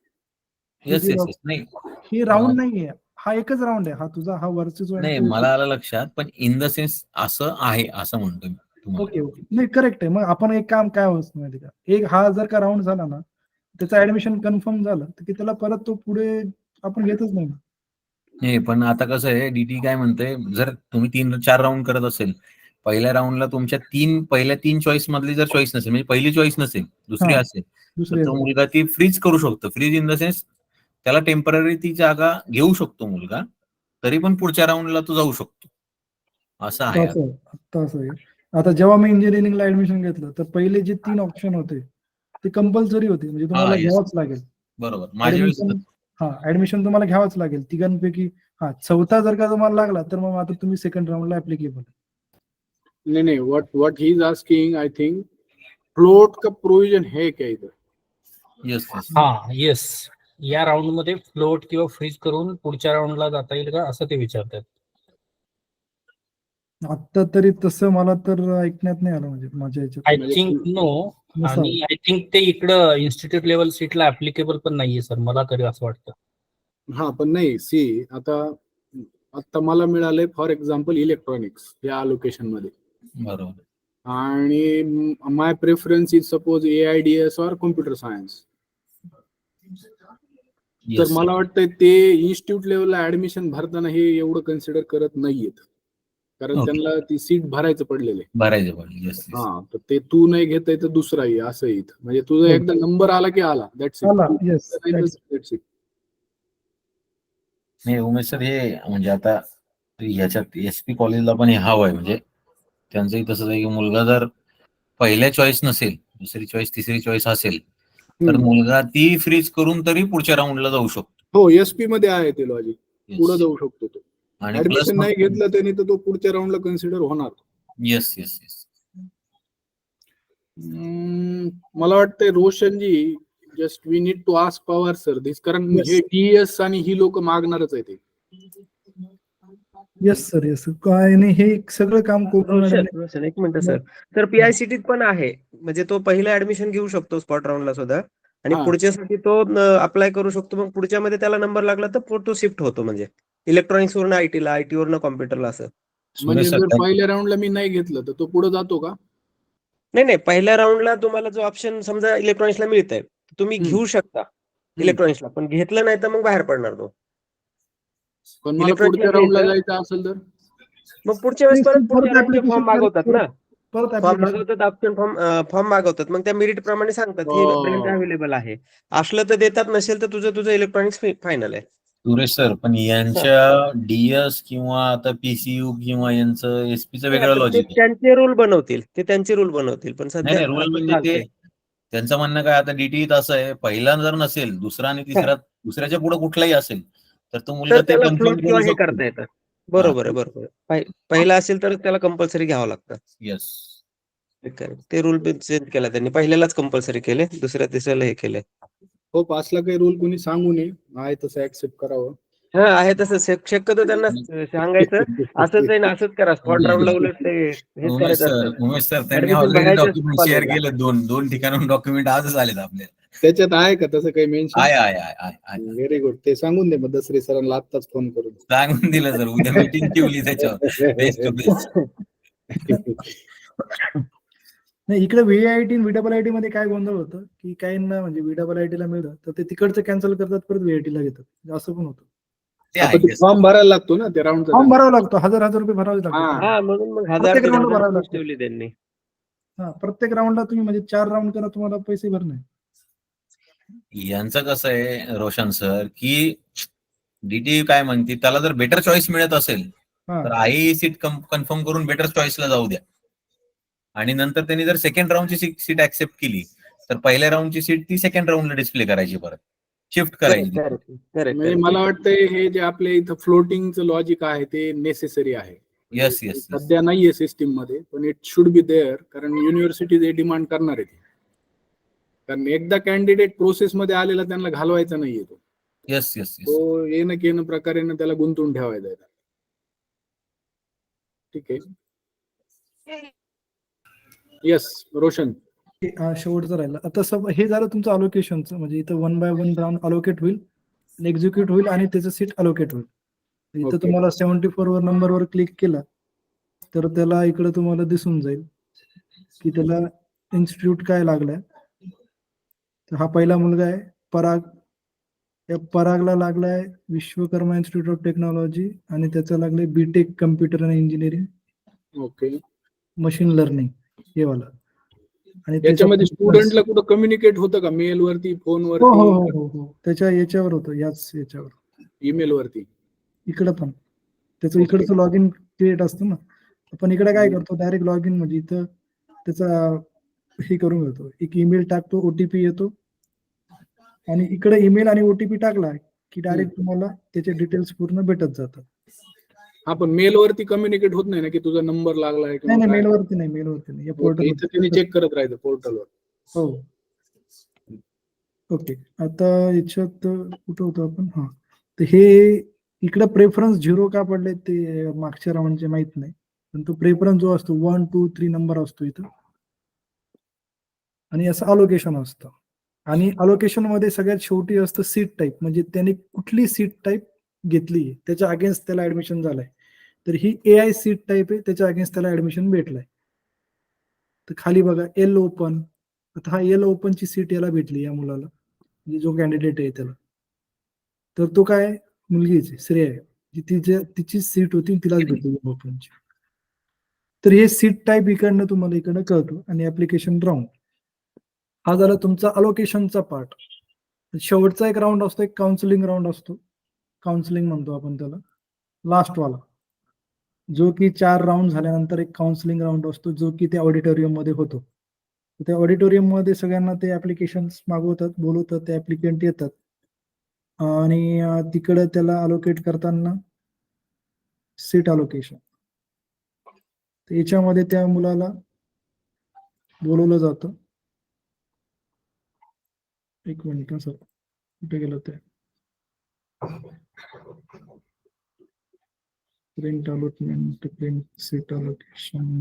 येस येस येस नाही हे राऊंड नाहीये, हा एकच राऊंड आहे, हा तुझा हा वरचा जो नाही मला आलं लक्षात, पण इन द सेन्स असं आहे असं म्हणतो मी तुम्हाला। ओके ओके, नाही करेक्ट आहे। मग आपण एक काम काय होत माहिती का, एक हा जर का राऊंड झाला ना, त्याचं ऍडमिशन कन्फर्म झालं तर की त्याला परत तो पुढे आपण घेतच नाही ना, नाही, पण आता कसं आहे, डीटी काय म्हणते, जर तुम्ही 3-4 राऊंड करत असेल, पहिल्या राऊंडला तुमच्या पहिल्या 3 चॉईस मधली जर चॉईस नसेल, म्हणजे पहिली चॉईस नसेल, दुसरी हा, असेल, तर दुसरी तो असेल. मुलगा ती फ्रीज करू शकतो. फ्रीज इन द सेन्स त्याला टेम्पररी ती जागा घेऊ शकतो मुलगा, तरी पण पुढच्या राऊंडला तो जाऊ शकतो, असं आहे. असं आहे. आता असं आहे. आता जेव्हा मी इंजिनिअरिंगला ऍडमिशन घेतलं तर पहिले जे 3 ऑप्शन होते ते कंपल्सरी होते, म्हणजे तुम्हाला yes. घ्यावंच लागेल. बरोबर. माझ्या वेळेस ऍडमिशन तुम्हाला घ्यावंच लागेल तिघांपैकी. चौथा जर का तुम्हाला लागला तर मग आता तुम्ही सेकंड राऊंडला ऍप्लिकेबल. नहीं, what he is asking, I think float का प्रोविजन है क्या इधर? येस हा येस, या राऊंड मध्ये फ्लोट किंवा फ्रीज करून पुढच्या राऊंडला जाता येईल का असं ते विचारतात. आता तरी तसं मला तर ऐकण्यात नाही आलं, म्हणजे माझ्या आय ह्याच्यात थिंक नो. नसावं. आणि आय थिंक ते इकडं इन्स्टिट्यूट लेवल सीटला ऍप्लिकेबल पण नाहीये सर, मला तरी असं वाटतं. हा, पण नाही, सी आता मला मिळालंय फॉर एक्झाम्पल इलेक्ट्रॉनिक्स या अलोकेशन मध्ये, बरोबर. आणि my preference is suppose AIDS और कॉम्प्युटर सायन्स. तर Yes. मला वाटतं ते इन्स्टिट्यूट लेवलला ऍडमिशन भरताना हे एवढं कन्सिडर करत नाहीयेत, कारण Okay. त्यांना ती सीट भरायचं पडलेलं आहे. भरायचं पण. येस. हा, तर ते तू नाही घेताय तर दुसरा ये, असं येत. म्हणजे तुझा हो. एकदा नंबर आला की आला, दॅट्स आला, इट. yes, that's it. नाही उमेश सर, हे म्हणजे आता याच्यात SP कॉलेजला पण हे हवं आहे, म्हणजे त्यांचंही तसंच आहे की मुलगा जर पहिल्या चॉईस नसेल, दुसरी चॉईस, तिसरी चॉईस असेल, तर मुलगा ती फ्रीज करून तरी पुढच्या राऊंडला जाऊ शकतो. हो, SP मध्ये आहे ते लॉजिक, पुढे जाऊ शकतो तो. आणि प्लस ऍडमिशन नाही घेतलं त्याने तर तो पुढच्या राऊंडला कन्सिडर होणार. येस. मला वाटतंय Roshanji, just we need to ask Pawar sir this, कारण Yes. हे DS आणि ही लोक मागणारच आहे ते. Yes sir, yes. काय नाही, हे सगळं काम करून रोशन, एक मिनिट सर. तर PICT पण आहे, म्हणजे तो पहिलं ऍडमिशन घेऊ शकतो स्पॉट राऊंडला सुद्धा, आणि हा. पुढच्यासाठी तो अप्लाय करू शकतो. मग पुढच्या मध्ये त्याला नंबर लागला तर तो शिफ्ट होतो, म्हणजे इलेक्ट्रॉनिक्स वरून IT ला, IT वरून कॉम्प्युटरला, असं. म्हणजे जर पहिल्या राऊंडला मी नाही घेतलं तर तो पुढे जातो का? नाही, पहिल्या राऊंडला तुम्हाला जो ऑप्शन समजा इलेक्ट्रॉनिक्सला मिळत आहे, तुम्ही घेऊ शकता इलेक्ट्रॉनिक्सला, पण घेतलं नाही तर मग बाहेर पडणार तो. पण मला Electronics पुढच्या ला राऊंडला घ्यायचं. जायचं असेल तर मग पुढच्या वेळेस परत पुढच्या राऊंडचे application फॉर्म मागवतात ना, परत फॉर्म application. मागवतात, ऑप्शन फॉर्म मागवतात. मग त्या मेरिट प्रमाणे सांगतात हे ब्रँच अवेलेबल आहे, असलं तर देतात, नसेल तर तुझं इलेक्ट्रॉनिक्स फायनल आहे. सुरेश सर, पण यांच्या DS किंवा आता PCU किंवा यांचं SPचं वेगळं ते लॉजिक आहे. त्यांचे रूल बनवतील, पण सध्या नाही, रूल म्हणजे ते त्यांचं म्हणणं काय, आता DT असं आहे, पहिला जर नसेल, दुसरा आणि तिसरा, दुसऱ्याच्या पुढे कुठलाही असेल तर तो मुलगा तर ते त्याला कन्फर्म फ्लोट किंवा करू हे शकतो. करता येतं. बरोबर आहे. पहिला असेल तर त्याला कंपल्सरी घ्यावं लागतं. येस. ते रूल चेंज केला त्यांनी, पहिल्यालाच कंपल्सरी केले, दुसऱ्या तिसऱ्याला हे केले. हो, पासला काही रूल कोणी सांगू नये, आहे तसं ऍक्सेप्ट करावं. हा, आहे तसं शक्यतो त्यांना सांगायचं, असंच आहे ना, असंच करा, स्पॉट राऊंडला उलट ते हेच उमेश करायचं सर त्यांनी Admission ऑलरेडी बघायचं डॉक्युमेंट शेअर कॉलेजला. केलं, दोन ठिकाणून डॉक्युमेंट आजच आलेत आपल्याला. त्याच्यात आहे का तसं काही मेन्शन? आहे. व्हेरी गुड, ते सांगून दे मग दसरे सरांना आत्ताच फोन करून. सांगून दिलं सर, उद्या मीटिंग ठेवली त्याच्यावर फेस टू फेस. नाही, इकडे VIT आणि VIIT मध्ये काय गोंधळ होतं की काहींना म्हणजे VIIT ला मिळतं तर ते तिकडचं कॅन्सल करतात, परत VIT ला घेतात, असं पण होतं. ते आहे. फॉर्म भरायला लागतो ना ते राऊंडचा. फॉर्म भरावा लागतो, हजार रुपये भरावे लागतात. हा, म्हणून मग 1000 प्रत्येक ते round 2000 भरावं फीस लागतं. ठेवली त्यांनी. हा, प्रत्येक राऊंडला तुम्ही म्हणजे 4 राऊंड करा, तुम्हाला पैसे भरणे. यांचं कसं आहे रोशन सर, की DT काय म्हणते, त्याला जर बेटर चॉईस मिळत असेल हा, तर आई सीट कन्फर्म करून बेटर चॉईसला जाऊ द्या, आणि नंतर त्यांनी जर सेकंड राऊंडची सीट ऍक्सेप्ट केली तर पहिल्या राऊंडची सीट ती सेकंड राऊंडला डिस्प्ले करायची, परत शिफ्ट करायची. म्हणजे मला वाटतंय हे जे आपल्या इथं फ्लोटिंगचं लॉजिक आहे ते नेसेसरी आहे. येस. सध्या नाहीये सिस्टीम मध्ये, पण इट शुड बी देअर, कारण युनिव्हर्सिटी ते डिमांड करणार आहे. कारण एकदा कॅन्डिडेट प्रोसेस मध्ये आलेला त्यांना घालवायचा नाहीये तो. येस. तो येणं प्रकारे त्याला गुंतवून ठेवायचा आहे. ठीक आहे. येस रोशन. शेवटचं राहिलं आता. हे झालं तुमचं अलोकेशनचं, म्हणजे इथं 1 by 1 राऊंड अलोकेट होईल, एक्झिक्यूट होईल आणि त्याचं सीट अलोकेट होईल. इथं Okay. तुम्हाला 74 वर नंबरवर क्लिक केला तर त्याला इकडे तुम्हाला दिसून जाईल की त्याला इन्स्टिट्यूट काय लागलाय. तर हा पहिला मुलगा आहे पराग या परागला लागलाय विश्वकर्मा इन्स्टिट्यूट ऑफ टेक्नॉलॉजी आणि त्याचं लागलंय बीटेक कम्प्युटर आणि इंजिनिअरिंग ओके. मशीन लर्निंग हे वाला. आणि याच्यामध्ये त्याचा- स्टुडंटला कुठं कम्युनिकेट होतं का, मेल वरती, फोन हो हो हो वरती, हो हो त्याच्या याच्यावर होतं, याच याच्यावर ईमेल वरती? इकडं पण त्याचं Okay. इकडचं लॉग इन क्रिएट असतं ना. आपण इकडे काय करतो, डायरेक्ट लॉग इन म्हणजे इथं त्याचा हे करून घेतो, एक ईमेल टाकतो, ओटीपी येतो आणि इकडे ईमेल आणि ओटीपी टाकला की डायरेक्ट तुम्हाला त्याचे डिटेल्स पूर्ण भेटत जातात. हा, पण मेल वरती कम्युनिकेट होत नाही ना, की तुझा नंबर लागलाय नाही किंवा नाही, काय? मेलवरती नाही, मेलवरती नाही, या Okay, इथं त्यांनी पोर्टल. चेक करत राहायचं पोर्टलवर. हो. ओके, आता याच्यात कुठं होतो आपण, हा, तर हे इकडं प्रेफरन्स 0 का पडले ते मागच्या राऊंडचे माहित नाही, पण तो प्रेफरन्स जो असतो 1, 2, 3 नंबर असतो इथं, आणि असं अलोकेशन असतं. आणि अलोकेशन मध्ये सगळ्यात शेवटी असतं सीट टाईप, म्हणजे त्याने कुठली सीट टाईप घेतली त्याच्या अगेन्स्ट त्याला ऍडमिशन झालंय. तर ही AI सीट टाईप आहे, त्याच्या अगेन्स्ट त्याला ऍडमिशन भेटलंय. तर खाली बघा एल ओपन, आता हा एल ओपनची सीट याला भेटली या मुलाला, म्हणजे जो कॅन्डिडेट आहे त्याला. तर तो काय मुलगीची श्रेय आहे, तिची सीट होती तिलाच भेटली ओपनची. तर हे सीट टाईप इकडनं तुम्हाला इकडनं कळतो. आणि ऍप्लिकेशन राऊंड हा झाला तुमचा अलोकेशनचा पार्ट. शेवटचा एक राऊंड असतो, एक काउन्सिलिंग राऊंड असतो, काउन्सिलिंग म्हणतो आपण त्याला, लास्ट वाला, जो की 4 राऊंड झाल्यानंतर एक काउन्सिलिंग राऊंड असतो, जो की त्या ऑडिटोरियम मध्ये होतो. त्या ऑडिटोरियम मध्ये सगळ्यांना ते ऍप्लिकेशन मागवतात, बोलवतात, ते ऍप्लिकंट येतात आणि तिकडे त्याला अलोकेट करताना सीट अलोकेशन, याच्यामध्ये त्या मुलाला बोलवलं जातं. एक मिनिट सर, कुठे गेलं ते, print allotment, print seat allocation,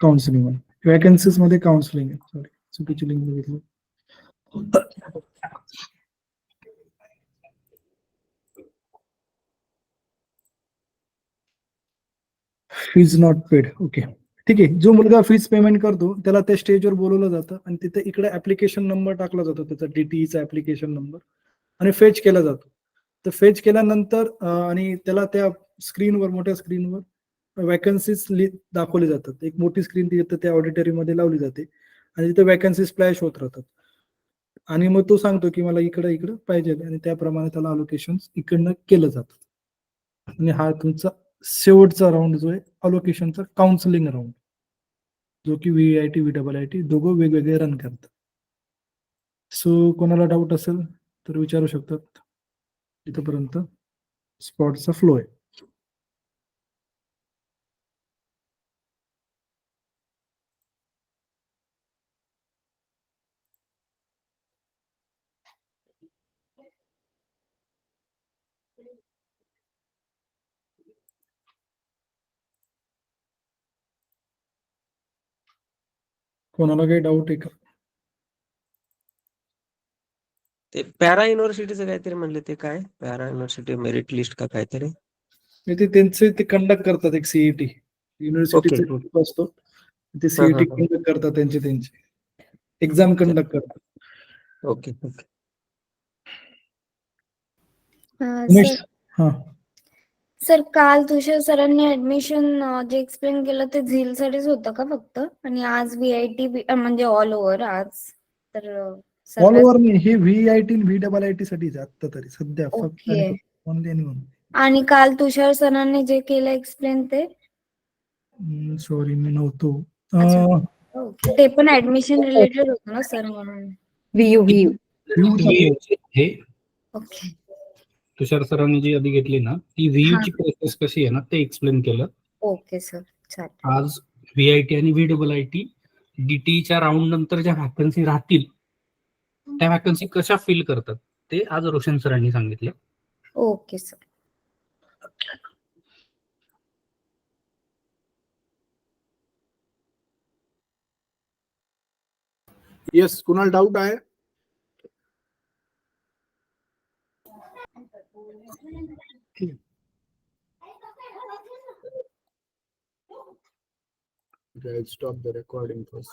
counselling vacancies मध्ये काउन्सिलिंग आहे, सॉरी चुकीची लिंक बघितली. फीज नॉट पेड, ओके ठीक आहे. जो मुलगा फीज पेमेंट करतो त्याला त्या स्टेजवर बोलवलं जातं आणि तिथे इकडे ऍप्लिकेशन नंबर टाकला जातो, त्याचा DTEचा ऍप्लिकेशन नंबर, आणि फेच केला जातो. तर फेच केल्यानंतर आणि त्याला त्या स्क्रीनवर, मोठ्या स्क्रीनवर वॅकन्सीज दाखवली जातात. एक मोठी स्क्रीन तिथे त्या ऑडिटरी मध्ये लावली जाते आणि तिथे वॅकन्सीज फ्लॅश होत राहतात. आणि मग तो सांगतो की मला इकडं पाहिजे, आणि त्याप्रमाणे त्याला अलोकेशन इकडनं केलं जातं. आणि हा तुमचा शेवटचा राऊंड जो आहे अलोकेशनचा काउन्सिलिंग राऊंड, जो की VIT VIIT दोघं वेगवेगळे रन करतात. सो कोणाला डाऊट असेल तर विचारू शकतात. इथपर्यंत स्पॉटचा फ्लो आहे. कोणाला काही डाऊट आहे का? ते पॅरा युनिव्हर्सिटीचं काहीतरी म्हणले, ते काय पॅरा युनिव्हर्सिटी मेरिट लिस्ट का काहीतरी? ते त्यांचे ते कंडक्ट करतात एक CET, युनिव्हर्सिटीचा Okay. असतो, ते हा, CET हा. कंडक्ट करतात, त्यांचे एक्झाम कंडक्ट करतात. ओके. उमेश, हा सर काल तुषार सरांनी ऍडमिशन जे एक्सप्लेन केलं ते झील साठीच होतं का फक्त, आणि आज VIT म्हणजे ऑल ओव्हर आज तर ऑल ओव्हर नाही, हे VIT आणि VIIT साठी आता तरी सध्या फक्त ओके. ऑनलाईन. आणि काल तुषार सरांनी जे केलं एक्सप्लेन ते सॉरी मी नव्हतो. अच्छा. ओके. ते पण ऍडमिशन रिलेटेड होतं ना सर, म्हणून VU हे ओके. तुषार सरांनी जी आधी घेतली ना, ती VU ची प्रोसेस कशी आहे ना ते एक्सप्लेन केलं. ओके सर, चालेल. आज VIT आणि VIIT DTEच्या राऊंड नंतर ज्या व्हॅकन्सी राहतील त्या व्हॅकन्सी कशा फिल करतात ते आज रोशन सरांनी सांगितले. Okay sir. Yes, Kunal doubt आहे? Okay, I'll stop the recording first.